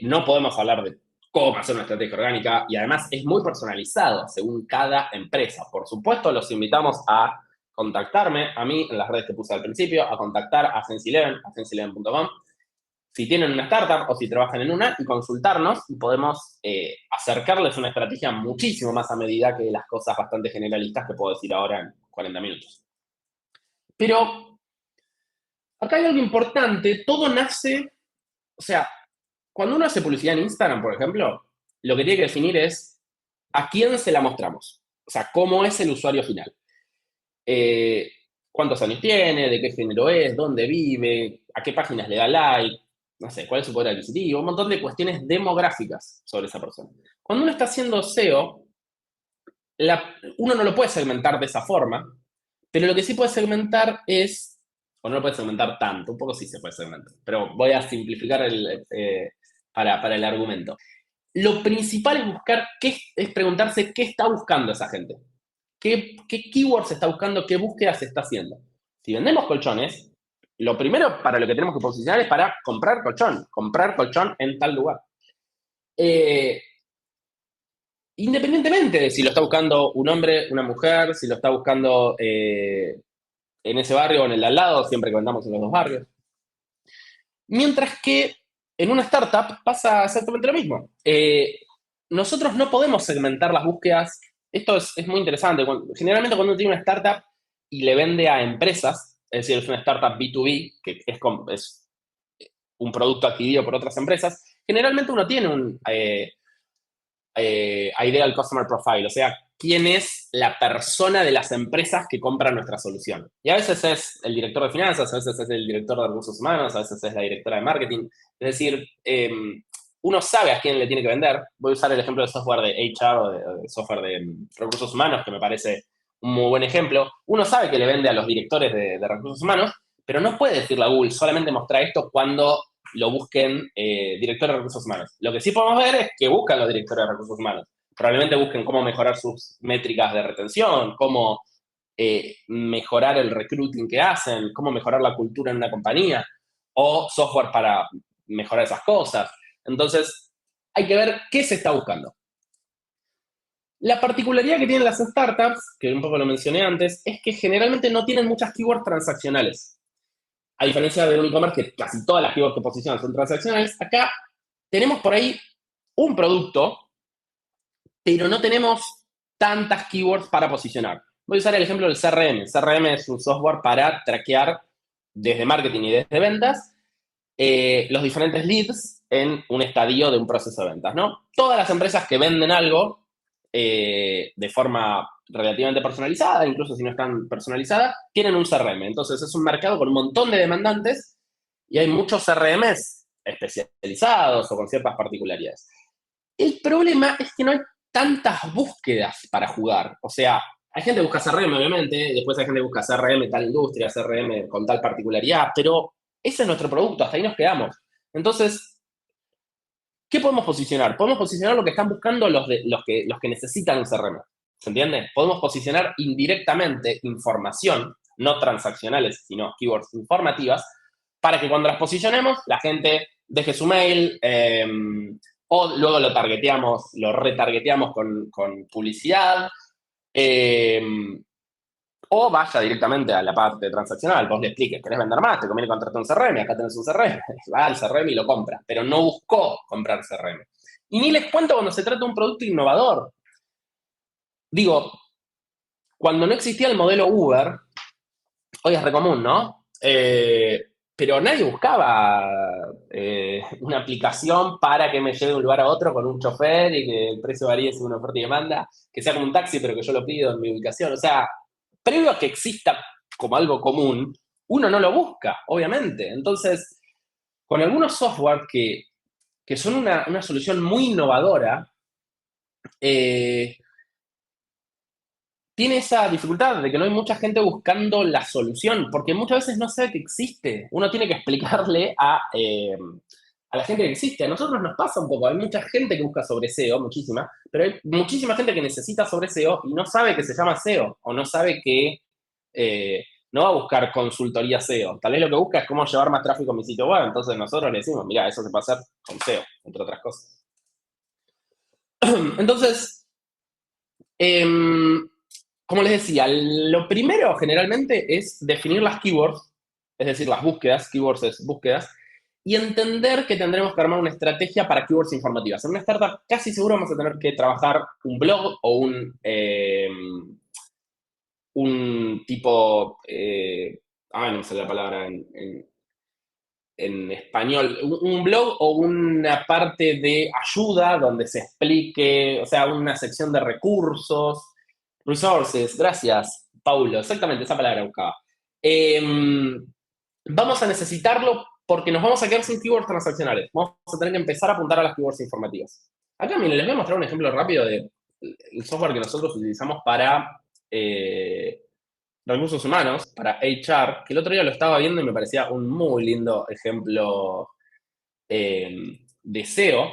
No podemos hablar de cómo hacer una estrategia orgánica y además es muy personalizado según cada empresa. Por supuesto, los invitamos a contactarme a mí en las redes que puse al principio, a contactar a Sense11, a sense11.com, si tienen una startup o si trabajan en una, y consultarnos y podemos acercarles una estrategia muchísimo más a medida que las cosas bastante generalistas que puedo decir ahora en 40 minutos. Pero acá hay algo importante, todo nace, o sea, cuando uno hace publicidad en Instagram, por ejemplo, lo que tiene que definir es a quién se la mostramos. O sea, cómo es el usuario final. Cuántos años tiene, de qué género es, dónde vive, a qué páginas le da like, no sé, cuál es su poder adquisitivo, un montón de cuestiones demográficas sobre esa persona. Cuando uno está haciendo SEO, uno no lo puede segmentar de esa forma, pero lo que sí puede segmentar es, o no lo puede segmentar tanto, un poco sí se puede segmentar, pero voy a simplificar para el argumento. Lo principal es buscar, es preguntarse qué está buscando esa gente. ¿Qué keywords está buscando? ¿Qué búsquedas se está haciendo? Si vendemos colchones, lo primero para lo que tenemos que posicionar es para comprar colchón en tal lugar. Independientemente de si lo está buscando un hombre, una mujer, si lo está buscando en ese barrio o en el de al lado, siempre que vendamos en los dos barrios. Mientras que en una startup pasa exactamente lo mismo. Nosotros no podemos segmentar las búsquedas. Esto es muy interesante. Generalmente cuando uno tiene una startup y le vende a empresas, es decir, es una startup B2B, que es un producto adquirido por otras empresas, generalmente uno tiene un ideal customer profile, o sea, quién es la persona de las empresas que compran nuestra solución. Y a veces es el director de finanzas, a veces es el director de recursos humanos, a veces es la directora de marketing. Es decir, uno sabe a quién le tiene que vender. Voy a usar el ejemplo de software de HR o de software de recursos humanos, que me parece un muy buen ejemplo. Uno sabe que le vende a los directores de recursos humanos, pero no puede decirle a Google, solamente mostrar esto cuando lo busquen directores de recursos humanos. Lo que sí podemos ver es que buscan los directores de recursos humanos. Probablemente busquen cómo mejorar sus métricas de retención, cómo mejorar el recruiting que hacen, cómo mejorar la cultura en una compañía, o software para mejorar esas cosas. Entonces, hay que ver qué se está buscando. La particularidad que tienen las startups, que un poco lo mencioné antes, es que generalmente no tienen muchas keywords transaccionales. A diferencia de un e-commerce que casi todas las keywords que posicionan son transaccionales, acá tenemos por ahí un producto, pero no tenemos tantas keywords para posicionar. Voy a usar el ejemplo del CRM. CRM es un software para traquear desde marketing y desde ventas los diferentes leads en un estadio de un proceso de ventas, ¿no? Todas las empresas que venden algo de forma relativamente personalizada, incluso si no están personalizadas, tienen un CRM. Entonces es un mercado con un montón de demandantes y hay muchos CRMs especializados o con ciertas particularidades. El problema es que no hay tantas búsquedas para jugar. O sea, hay gente que busca CRM, obviamente, después hay gente que busca CRM tal industria, CRM con tal particularidad, pero ese es nuestro producto, hasta ahí nos quedamos. Entonces, ¿qué podemos posicionar? Podemos posicionar lo que están buscando los que necesitan un CRM. ¿Se entiende? Podemos posicionar indirectamente información, no transaccionales, sino keywords informativas, para que cuando las posicionemos, la gente deje su mail, o luego lo targeteamos, lo retargeteamos con publicidad, eh, o vaya directamente a la parte transaccional. Vos le expliques, ¿querés vender más? Te conviene contratar un CRM, acá tenés un CRM. Va al CRM y lo compra, pero no buscó comprar CRM. Y ni les cuento cuando se trata de un producto innovador. Digo, cuando no existía el modelo Uber, hoy es re común, ¿no? Pero nadie buscaba una aplicación para que me lleve de un lugar a otro con un chofer y que el precio varíe según oferta y demanda, que sea como un taxi, pero que yo lo pido en mi ubicación. O sea, previo a que exista como algo común, uno no lo busca, obviamente. Entonces, con algunos software que son una solución muy innovadora, eh, tiene esa dificultad de que no hay mucha gente buscando la solución, porque muchas veces no sabe que existe. Uno tiene que explicarle a la gente que existe. A nosotros nos pasa un poco. Hay mucha gente que busca sobre SEO, muchísima, pero hay muchísima gente que necesita sobre SEO y no sabe que se llama SEO, o no sabe que no va a buscar consultoría SEO. Tal vez lo que busca es cómo llevar más tráfico a mi sitio web. Entonces nosotros le decimos, mira, eso se puede hacer con SEO, entre otras cosas. Entonces, eh, como les decía, lo primero generalmente es definir las keywords, es decir, las búsquedas, keywords es búsquedas, y entender que tendremos que armar una estrategia para keywords informativas. En una startup casi seguro vamos a tener que trabajar un blog o un tipo, no sé la palabra en español, un blog o una parte de ayuda donde se explique, o sea, una sección de recursos, resources, gracias, Paulo, exactamente esa palabra buscaba. Eh, Vamos a necesitarlo porque nos vamos a quedar sin keywords transaccionales. Vamos a tener que empezar a apuntar a las keywords informativas. Acá, miren, les voy a mostrar un ejemplo rápido del software que nosotros utilizamos para recursos humanos, para HR, que el otro día lo estaba viendo y me parecía un muy lindo ejemplo de SEO,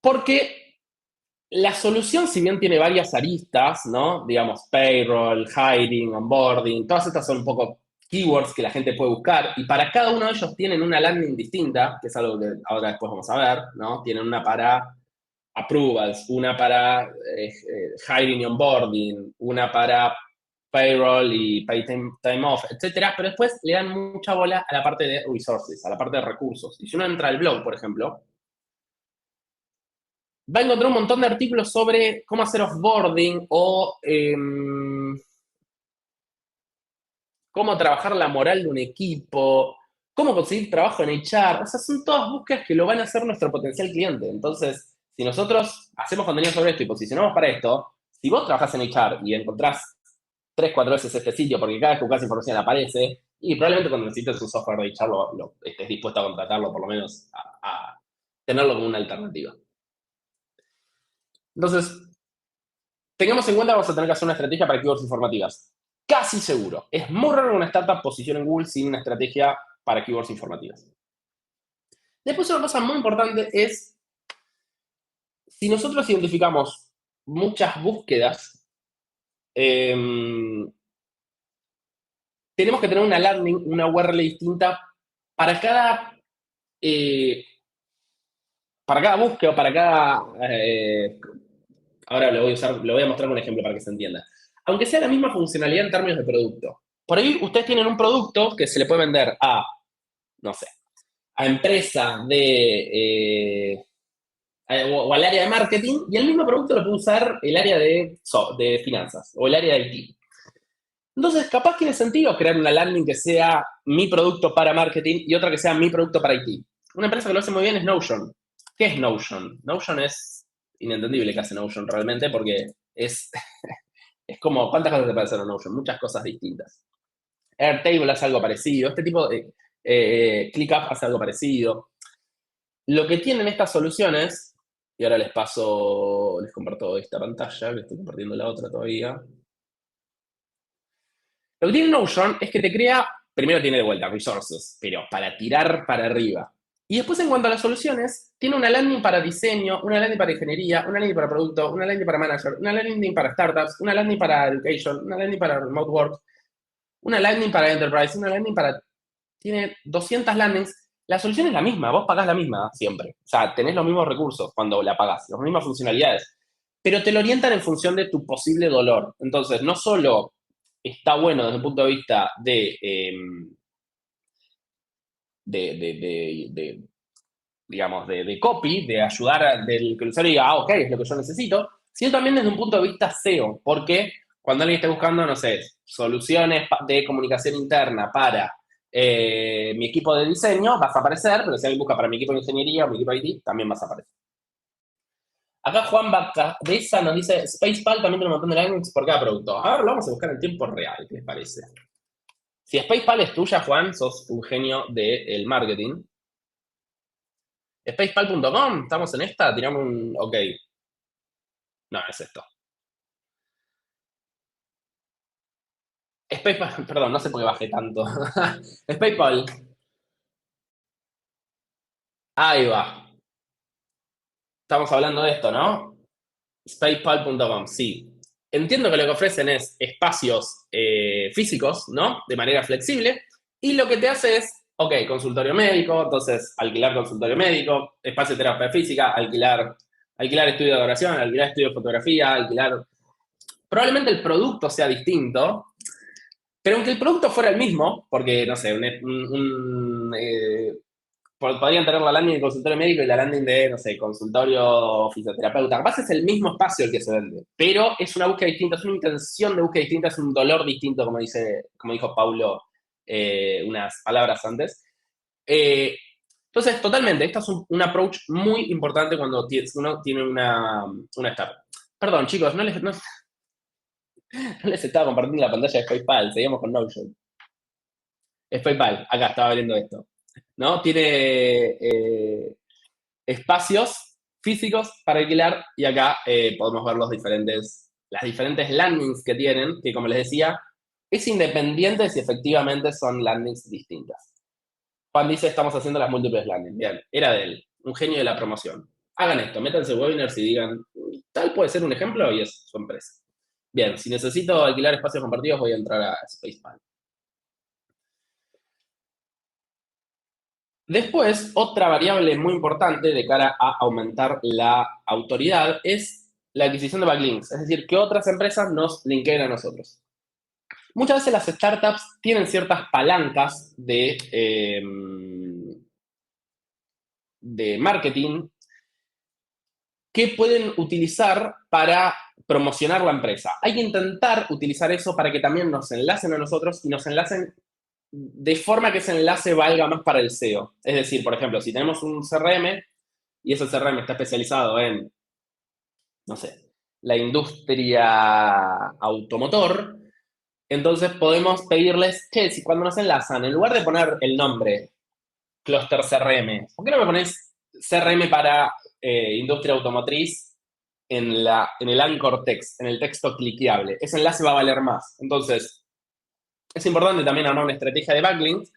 porque la solución, si bien tiene varias aristas, ¿no? Digamos, payroll, hiring, onboarding, todas estas son un poco keywords que la gente puede buscar, y para cada uno de ellos tienen una landing distinta, que es algo que ahora después vamos a ver, ¿no? Tienen una para approvals, una para hiring y onboarding, una para payroll y pay time off, etcétera, pero después le dan mucha bola a la parte de resources, a la parte de recursos. Y si uno entra al blog, por ejemplo, va a encontrar un montón de artículos sobre cómo hacer offboarding o cómo trabajar la moral de un equipo, cómo conseguir trabajo en HR. O sea, son todas búsquedas que lo van a hacer nuestro potencial cliente. Entonces, si nosotros hacemos contenido sobre esto y posicionamos para esto, si vos trabajás en HR y encontrás 3, 4 veces este sitio, porque cada vez que buscas información aparece, y probablemente cuando necesites un software de HR estés dispuesto a contratarlo, por lo menos a tenerlo como una alternativa. Entonces, tengamos en cuenta que vamos a tener que hacer una estrategia para keywords informativas. Casi seguro. Es muy raro que una startup posicione en Google sin una estrategia para keywords informativas. Después, una cosa muy importante es, si nosotros identificamos muchas búsquedas, tenemos que tener una landing, una URL distinta para cada, eh, para cada búsqueda, o para cada... ahora lo voy a mostrar con un ejemplo para que se entienda. Aunque sea la misma funcionalidad en términos de producto. por ahí ustedes tienen un producto que se le puede vender a, no sé, a empresa o al área de marketing, y el mismo producto lo puede usar el área de finanzas o el área de IT. Entonces, capaz tiene sentido crear una landing que sea mi producto para marketing y otra que sea mi producto para IT. Una empresa que lo hace muy bien es Notion. ¿Qué es Notion? Notion es inentendible que hace Notion realmente porque es, es como, ¿cuántas cosas te parecen en Notion? Muchas cosas distintas. Airtable hace algo parecido, este tipo de ClickUp hace algo parecido. Lo que tienen estas soluciones, y ahora les comparto esta pantalla, que estoy compartiendo la otra todavía. Lo que tiene Notion es que te crea, primero tiene de vuelta resources, pero para tirar para arriba. Y después en cuanto a las soluciones, tiene una landing para diseño, una landing para ingeniería, una landing para producto, una landing para manager, una landing para startups, una landing para education, una landing para remote work, una landing para enterprise, una landing para... Tiene 200 landings. La solución es la misma, vos pagás la misma siempre. O sea, tenés los mismos recursos cuando la pagás, las mismas funcionalidades. Pero te lo orientan en función de tu posible dolor. Entonces, no solo está bueno desde el punto de vista de digamos, de copy, de ayudar del que el usuario diga, ah, ok, es lo que yo necesito, sino también desde un punto de vista SEO, porque cuando alguien esté buscando, no sé, soluciones de comunicación interna para mi equipo de diseño, vas a aparecer, pero si alguien busca para mi equipo de ingeniería o mi equipo de IT, también vas a aparecer. Acá Juan Bacabeza nos dice, Spacepal también tiene un montón de landings por cada producto. Ahora lo vamos a buscar en tiempo real, ¿qué les parece? Si Spacepal es tuya, Juan, sos un genio del marketing. Spacepal.com, ¿estamos en esta? Tiramos un... Ok. No, es esto. Spaceball, perdón, no sé por qué bajé tanto. Spaceball. Ahí va. Estamos hablando de esto, ¿no? Spaceball.com, sí. Entiendo que lo que ofrecen es espacios físicos, ¿no? De manera flexible. Y lo que te hace es, ok, consultorio médico, entonces alquilar consultorio médico, espacio de terapia física, alquilar estudio de oración, alquilar estudio de fotografía, alquilar... Probablemente el producto sea distinto, pero aunque el producto fuera el mismo, porque, no sé, podrían tener la landing de consultorio médico y la landing de, no sé, consultorio fisioterapeuta. Capaz es el mismo espacio el que se vende, pero es una búsqueda distinta, es una intención de búsqueda distinta, es un dolor distinto, como dijo Paulo unas palabras antes. Entonces, totalmente, esto es un approach muy importante cuando uno tiene una startup. Perdón, chicos, no les estaba compartiendo la pantalla de PayPal, seguimos con Notion. Es PayPal, acá estaba abriendo esto. ¿No? Tiene espacios físicos para alquilar y acá podemos ver las diferentes landings que tienen, que como les decía, es independiente si efectivamente son landings distintas. Juan dice, estamos haciendo las múltiples landings. Bien, era de él, un genio de la promoción. Hagan esto, métanse webinars y digan, tal puede ser un ejemplo y es su empresa. Bien, si necesito alquilar espacios compartidos, voy a entrar a Spaceman. Después, otra variable muy importante de cara a aumentar la autoridad es la adquisición de backlinks, es decir, que otras empresas nos linkeen a nosotros. Muchas veces las startups tienen ciertas palancas de marketing que pueden utilizar para promocionar la empresa. Hay que intentar utilizar eso para que también nos enlacen a nosotros y nos enlacen de forma que ese enlace valga más para el SEO. Es decir, por ejemplo, si tenemos un CRM y ese CRM está especializado en, no sé, la industria automotor, entonces podemos pedirles que si cuando nos enlazan, en lugar de poner el nombre Cluster CRM, ¿por qué no me pones CRM para industria automotriz en el anchor text, en el texto cliqueable? Ese enlace va a valer más. Entonces, es importante también armar una estrategia de backlinks,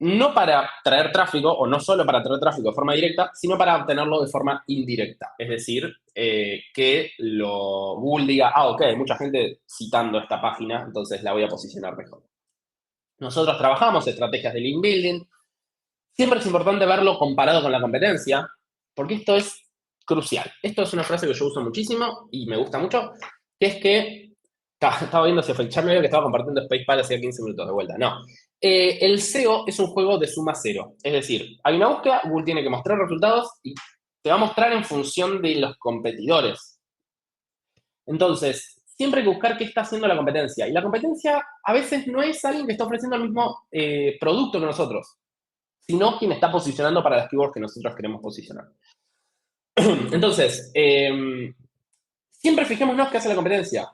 no para traer tráfico, o no solo para traer tráfico de forma directa, sino para obtenerlo de forma indirecta. Es decir, que Google diga, ah, ok, hay mucha gente citando esta página, entonces la voy a posicionar mejor. Nosotros trabajamos estrategias de link building. Siempre es importante verlo comparado con la competencia, porque esto es crucial. Esto es una frase que yo uso muchísimo y me gusta mucho, que es que Estaba viendo si ya me veo que estaba compartiendo Spacepal hacía 15 minutos de vuelta. No. El SEO es un juego de suma cero. Es decir, hay una búsqueda, Google tiene que mostrar resultados y te va a mostrar en función de los competidores. Entonces, siempre hay que buscar qué está haciendo la competencia. Y la competencia a veces no es alguien que está ofreciendo el mismo producto que nosotros, sino quien está posicionando para las keywords que nosotros queremos posicionar. Entonces, siempre fijémonos qué hace la competencia.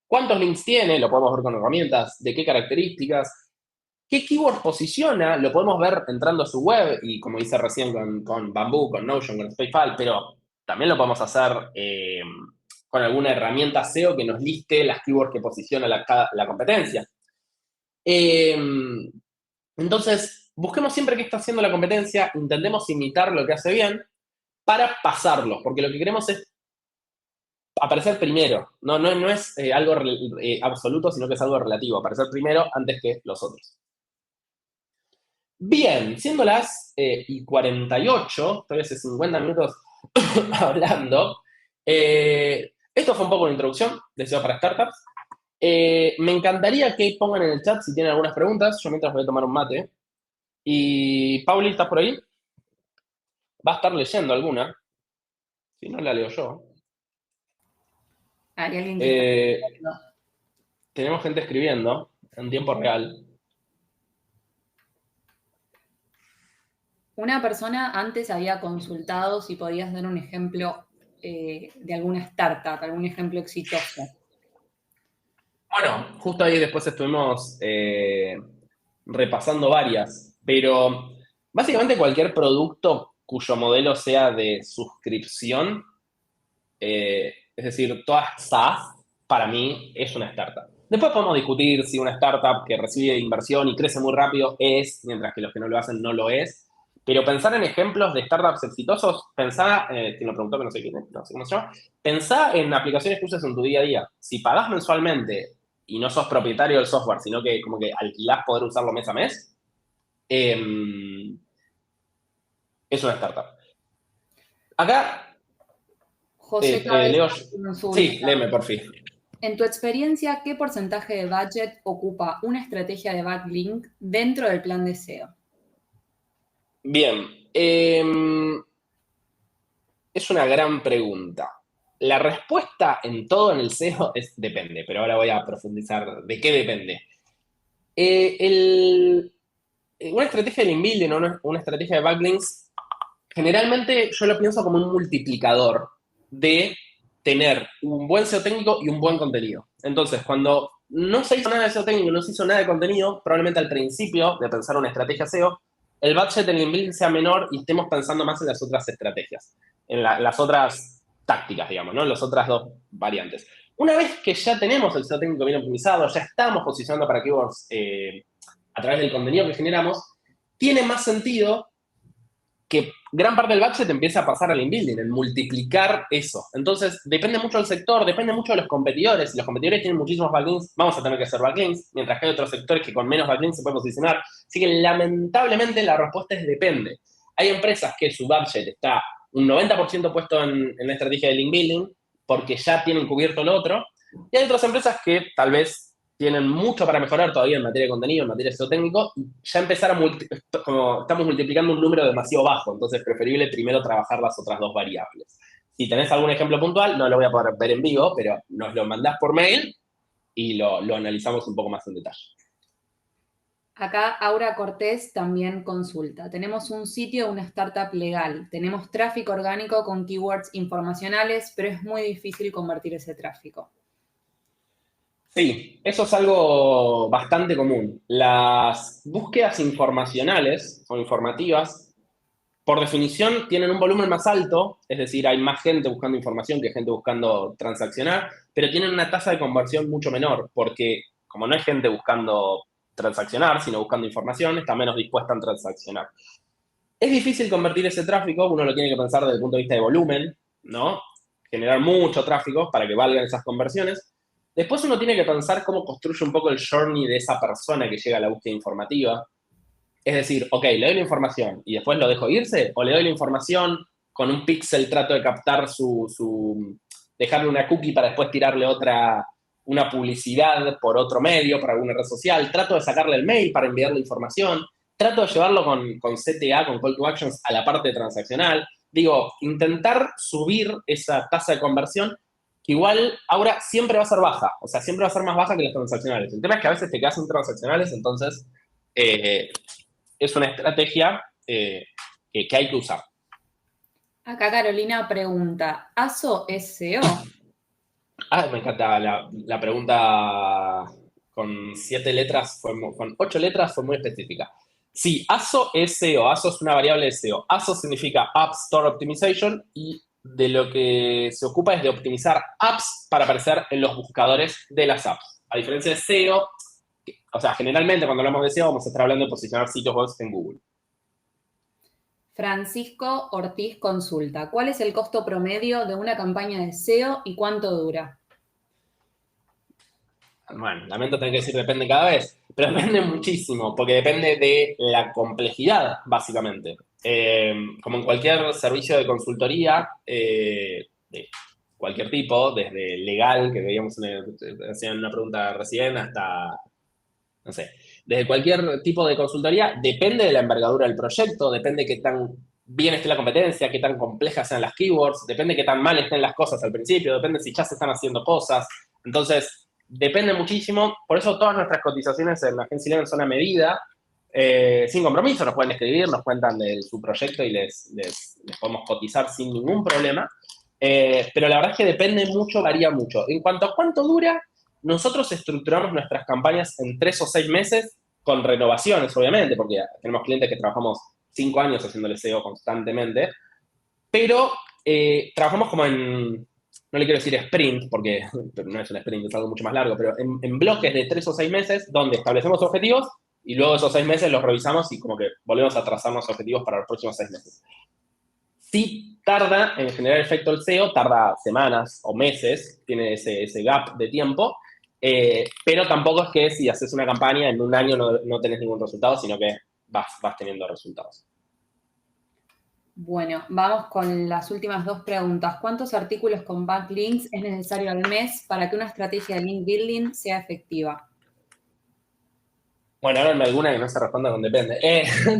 ¿Cuántos links tiene? Lo podemos ver con herramientas. ¿De qué características? ¿Qué keyword posiciona? Lo podemos ver entrando a su web y como hice recién con Bamboo, con Notion, con Spacefile, pero también lo podemos hacer con alguna herramienta SEO que nos liste las keywords que posiciona la competencia. Entonces, busquemos siempre qué está haciendo la competencia, intentemos imitar lo que hace bien para pasarlo, porque lo que queremos es aparecer primero. No es algo absoluto, sino que es algo relativo. Aparecer primero antes que los otros. Bien, siendo las y 48, todavía hace 50 minutos hablando. Esto fue un poco una introducción de SEO para startups. Me encantaría que pongan en el chat si tienen algunas preguntas. Yo mientras voy a tomar un mate. Y Pauli, ¿estás por ahí? Va a estar leyendo alguna. Si no, la leo yo. Hay alguien que Tenemos gente escribiendo en tiempo real. Una persona antes había consultado si podías dar un ejemplo de alguna startup, algún ejemplo exitoso. Bueno, justo ahí después estuvimos repasando varias, pero básicamente cualquier producto cuyo modelo sea de suscripción, es decir, todas SaaS, para mí es una startup. Después podemos discutir si una startup que recibe inversión y crece muy rápido es, mientras que los que no lo hacen no lo es. Pero pensar en ejemplos de startups exitosos, pensá, quien lo preguntó que no sé quién es, no sé cómo se llama, pensá en aplicaciones que usas en tu día a día. Si pagás mensualmente y no sos propietario del software, sino que como que alquilás poder usarlo mes a mes, es una startup. Acá, José Leo, Cabeza consulta. sí, léeme por fin. En tu experiencia, ¿qué porcentaje de budget ocupa una estrategia de backlink dentro del plan de SEO? Bien, es una gran pregunta. La respuesta en todo en el SEO es depende, pero ahora voy a profundizar de qué depende. Una estrategia de inbuilding o una estrategia de backlinks, generalmente yo lo pienso como un multiplicador de tener un buen SEO técnico y un buen contenido. Entonces, cuando no se hizo nada de SEO técnico, no se hizo nada de contenido, probablemente al principio de pensar una estrategia SEO, el budget en el inbuilding sea menor y estemos pensando más en las otras estrategias, en las otras tácticas, digamos, ¿no? En las otras dos variantes. Una vez que ya tenemos el SEO técnico bien optimizado, ya estamos posicionando para keywords a través del contenido que generamos, tiene más sentido que gran parte del budget empieza a pasar al inbuilding, en multiplicar eso. Entonces, depende mucho del sector, depende mucho de los competidores. Si los competidores tienen muchísimos backlinks, vamos a tener que hacer backlinks, mientras que hay otros sectores que con menos backlinks se pueden posicionar. Así que, lamentablemente, la respuesta es depende. Hay empresas que su budget está un 90% puesto en la estrategia del inbuilding, porque ya tienen cubierto lo otro, y hay otras empresas que tal vez tienen mucho para mejorar todavía en materia de contenido, en materia de SEO técnico, y ya empezar como estamos multiplicando un número demasiado bajo, entonces es preferible primero trabajar las otras dos variables. Si tenés algún ejemplo puntual, no lo voy a poder ver en vivo, pero nos lo mandás por mail y lo analizamos un poco más en detalle. Acá Aura Cortés también consulta. Tenemos un sitio de una startup legal. Tenemos tráfico orgánico con keywords informacionales, pero es muy difícil convertir ese tráfico. Sí, eso es algo bastante común. Las búsquedas informacionales o informativas, por definición, tienen un volumen más alto, es decir, hay más gente buscando información que gente buscando transaccionar, pero tienen una tasa de conversión mucho menor, porque como no hay gente buscando transaccionar, sino buscando información, está menos dispuesta a transaccionar. Es difícil convertir ese tráfico, uno lo tiene que pensar desde el punto de vista de volumen, ¿no? Generar mucho tráfico para que valgan esas conversiones. Después uno tiene que pensar cómo construye un poco el journey de esa persona que llega a la búsqueda informativa. Es decir, ok, le doy la información y después lo dejo irse, o le doy la información con un pixel, trato de captar dejarle una cookie para después tirarle otra una publicidad por otro medio, por alguna red social, trato de sacarle el mail para enviarle información, trato de llevarlo con CTA, con Call to Actions, a la parte transaccional. Digo, intentar subir esa tasa de conversión, que igual ahora siempre va a ser baja, o sea, siempre va a ser más baja que las transaccionales. El tema es que a veces te quedas sin transaccionales, entonces es una estrategia que hay que usar. Acá Carolina pregunta, ¿ASO es SEO? Me encanta la pregunta con 7 letras, con 8 letras fue muy específica. Sí, ASO es SEO, ASO es una variable de SEO. ASO significa App Store Optimization y de lo que se ocupa es de optimizar apps para aparecer en los buscadores de las apps. A diferencia de SEO, o sea, generalmente cuando hablamos de SEO vamos a estar hablando de posicionar sitios web en Google. Francisco Ortiz consulta, ¿cuál es el costo promedio de una campaña de SEO y cuánto dura? Bueno, lamento tener que decir depende cada vez, pero depende muchísimo, porque depende de la complejidad, básicamente. Como en cualquier servicio de consultoría, de cualquier tipo, desde legal, que veíamos en una pregunta recién, hasta, no sé, desde cualquier tipo de consultoría, depende de la envergadura del proyecto, depende de qué tan bien esté la competencia, qué tan complejas sean las keywords, depende de qué tan mal estén las cosas al principio, depende si ya se están haciendo cosas. Entonces, depende muchísimo. Por eso todas nuestras cotizaciones en la Agencia Eleven son a medida, sin compromiso. Nos pueden escribir, nos cuentan de su proyecto y les podemos cotizar sin ningún problema. Pero la verdad es que depende mucho, varía mucho. En cuanto a cuánto dura, nosotros estructuramos nuestras campañas en 3 o 6 meses, con renovaciones, obviamente, porque tenemos clientes que trabajamos 5 años haciéndole SEO constantemente, pero trabajamos como en, no le quiero decir sprint, porque no es un sprint, es algo mucho más largo, pero en bloques de 3 o 6 meses, donde establecemos objetivos y luego esos 6 meses los revisamos y como que volvemos a trazarnos objetivos para los próximos 6 meses. Sí tarda en generar efecto el SEO, tarda semanas o meses, tiene ese gap de tiempo, pero tampoco es que si haces una campaña en un año no tenés ningún resultado, sino que vas teniendo resultados. Bueno, vamos con las últimas dos preguntas. ¿Cuántos artículos con backlinks es necesario al mes para que una estrategia de link building sea efectiva? Bueno, háganme alguna que no se responda con depende.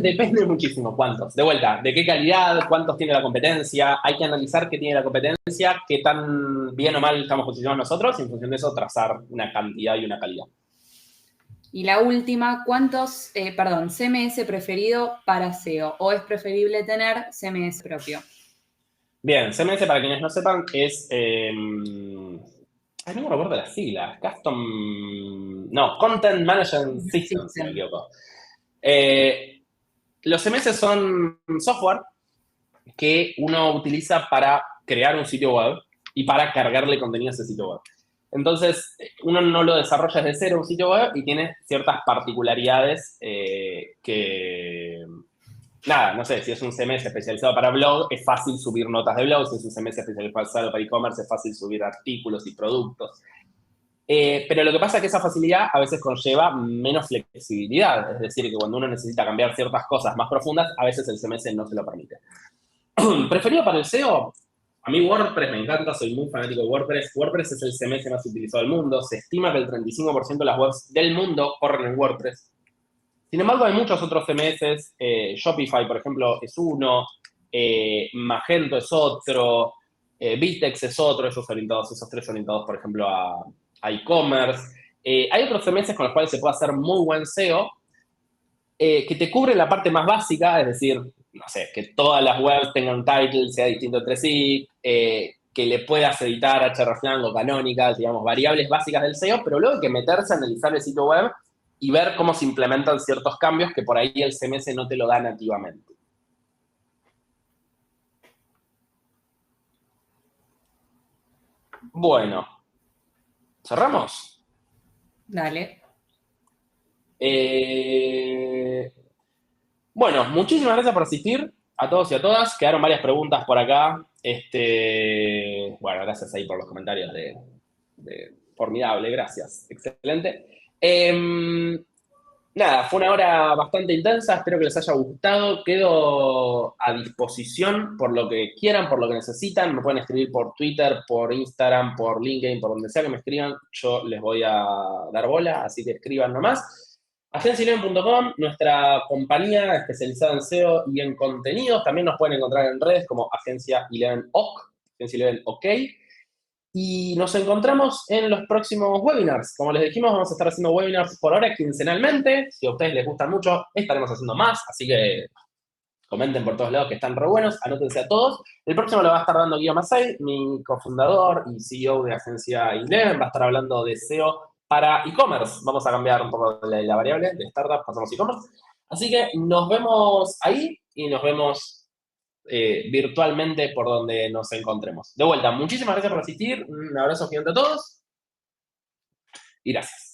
Depende muchísimo cuántos. De vuelta, de qué calidad, cuántos tiene la competencia. Hay que analizar qué tiene la competencia, qué tan bien o mal estamos posicionados nosotros y en función de eso trazar una cantidad y una calidad. Y la última, CMS preferido para SEO o es preferible tener CMS propio? Bien, CMS, para quienes no sepan, es... no me recuerdo las siglas. No, Content Management System, si no me equivoco. Los CMS son software que uno utiliza para crear un sitio web y para cargarle contenido a ese sitio web. Entonces, uno no lo desarrolla desde cero un sitio web y tiene ciertas particularidades que, nada, no sé, si es un CMS especializado para blog, es fácil subir notas de blog, si es un CMS especializado para e-commerce, es fácil subir artículos y productos. Pero lo que pasa es que esa facilidad a veces conlleva menos flexibilidad, es decir, que cuando uno necesita cambiar ciertas cosas más profundas, a veces el CMS no se lo permite. Preferido para el SEO, a mí WordPress me encanta, soy muy fanático de WordPress. WordPress es el CMS más utilizado del mundo. Se estima que el 35% de las webs del mundo corren en WordPress. Sin embargo, hay muchos otros CMS. Shopify, por ejemplo, es uno. Magento es otro. Vitex es otro. Esos tres orientados, por ejemplo, a e-commerce. Hay otros CMS con los cuales se puede hacer muy buen SEO, que te cubre la parte más básica, es decir, no sé, que todas las webs tengan un title, sea distinto entre sí, que le puedas editar hreflang o canonical, digamos, variables básicas del SEO, pero luego hay que meterse a analizar el sitio web y ver cómo se implementan ciertos cambios que por ahí el CMS no te lo da nativamente. Bueno, ¿cerramos? Dale. Bueno, muchísimas gracias por asistir a todos y a todas. Quedaron varias preguntas por acá. Bueno, gracias ahí por los comentarios formidable, gracias. Excelente. Nada, fue una hora bastante intensa, espero que les haya gustado. Quedo a disposición por lo que quieran, por lo que necesitan. Me pueden escribir por Twitter, por Instagram, por LinkedIn, por donde sea que me escriban. Yo les voy a dar bola, así que escriban nomás. Agencia11.com, nuestra compañía especializada en SEO y en contenidos. También nos pueden encontrar en redes como Agencia 11 OK, Agencia 11 OK. Y nos encontramos en los próximos webinars. Como les dijimos, vamos a estar haciendo webinars por ahora quincenalmente. Si a ustedes les gustan mucho, estaremos haciendo más. Así que comenten por todos lados que están re buenos. Anótense a todos. El próximo lo va a estar dando Guido Masay, mi cofundador y CEO de Agencia Eleven. Va a estar hablando de SEO para e-commerce. Vamos a cambiar un poco la variable de startup, pasamos e-commerce. Así que nos vemos ahí y nos vemos virtualmente por donde nos encontremos. De vuelta, muchísimas gracias por asistir, un abrazo gigante a todos y gracias.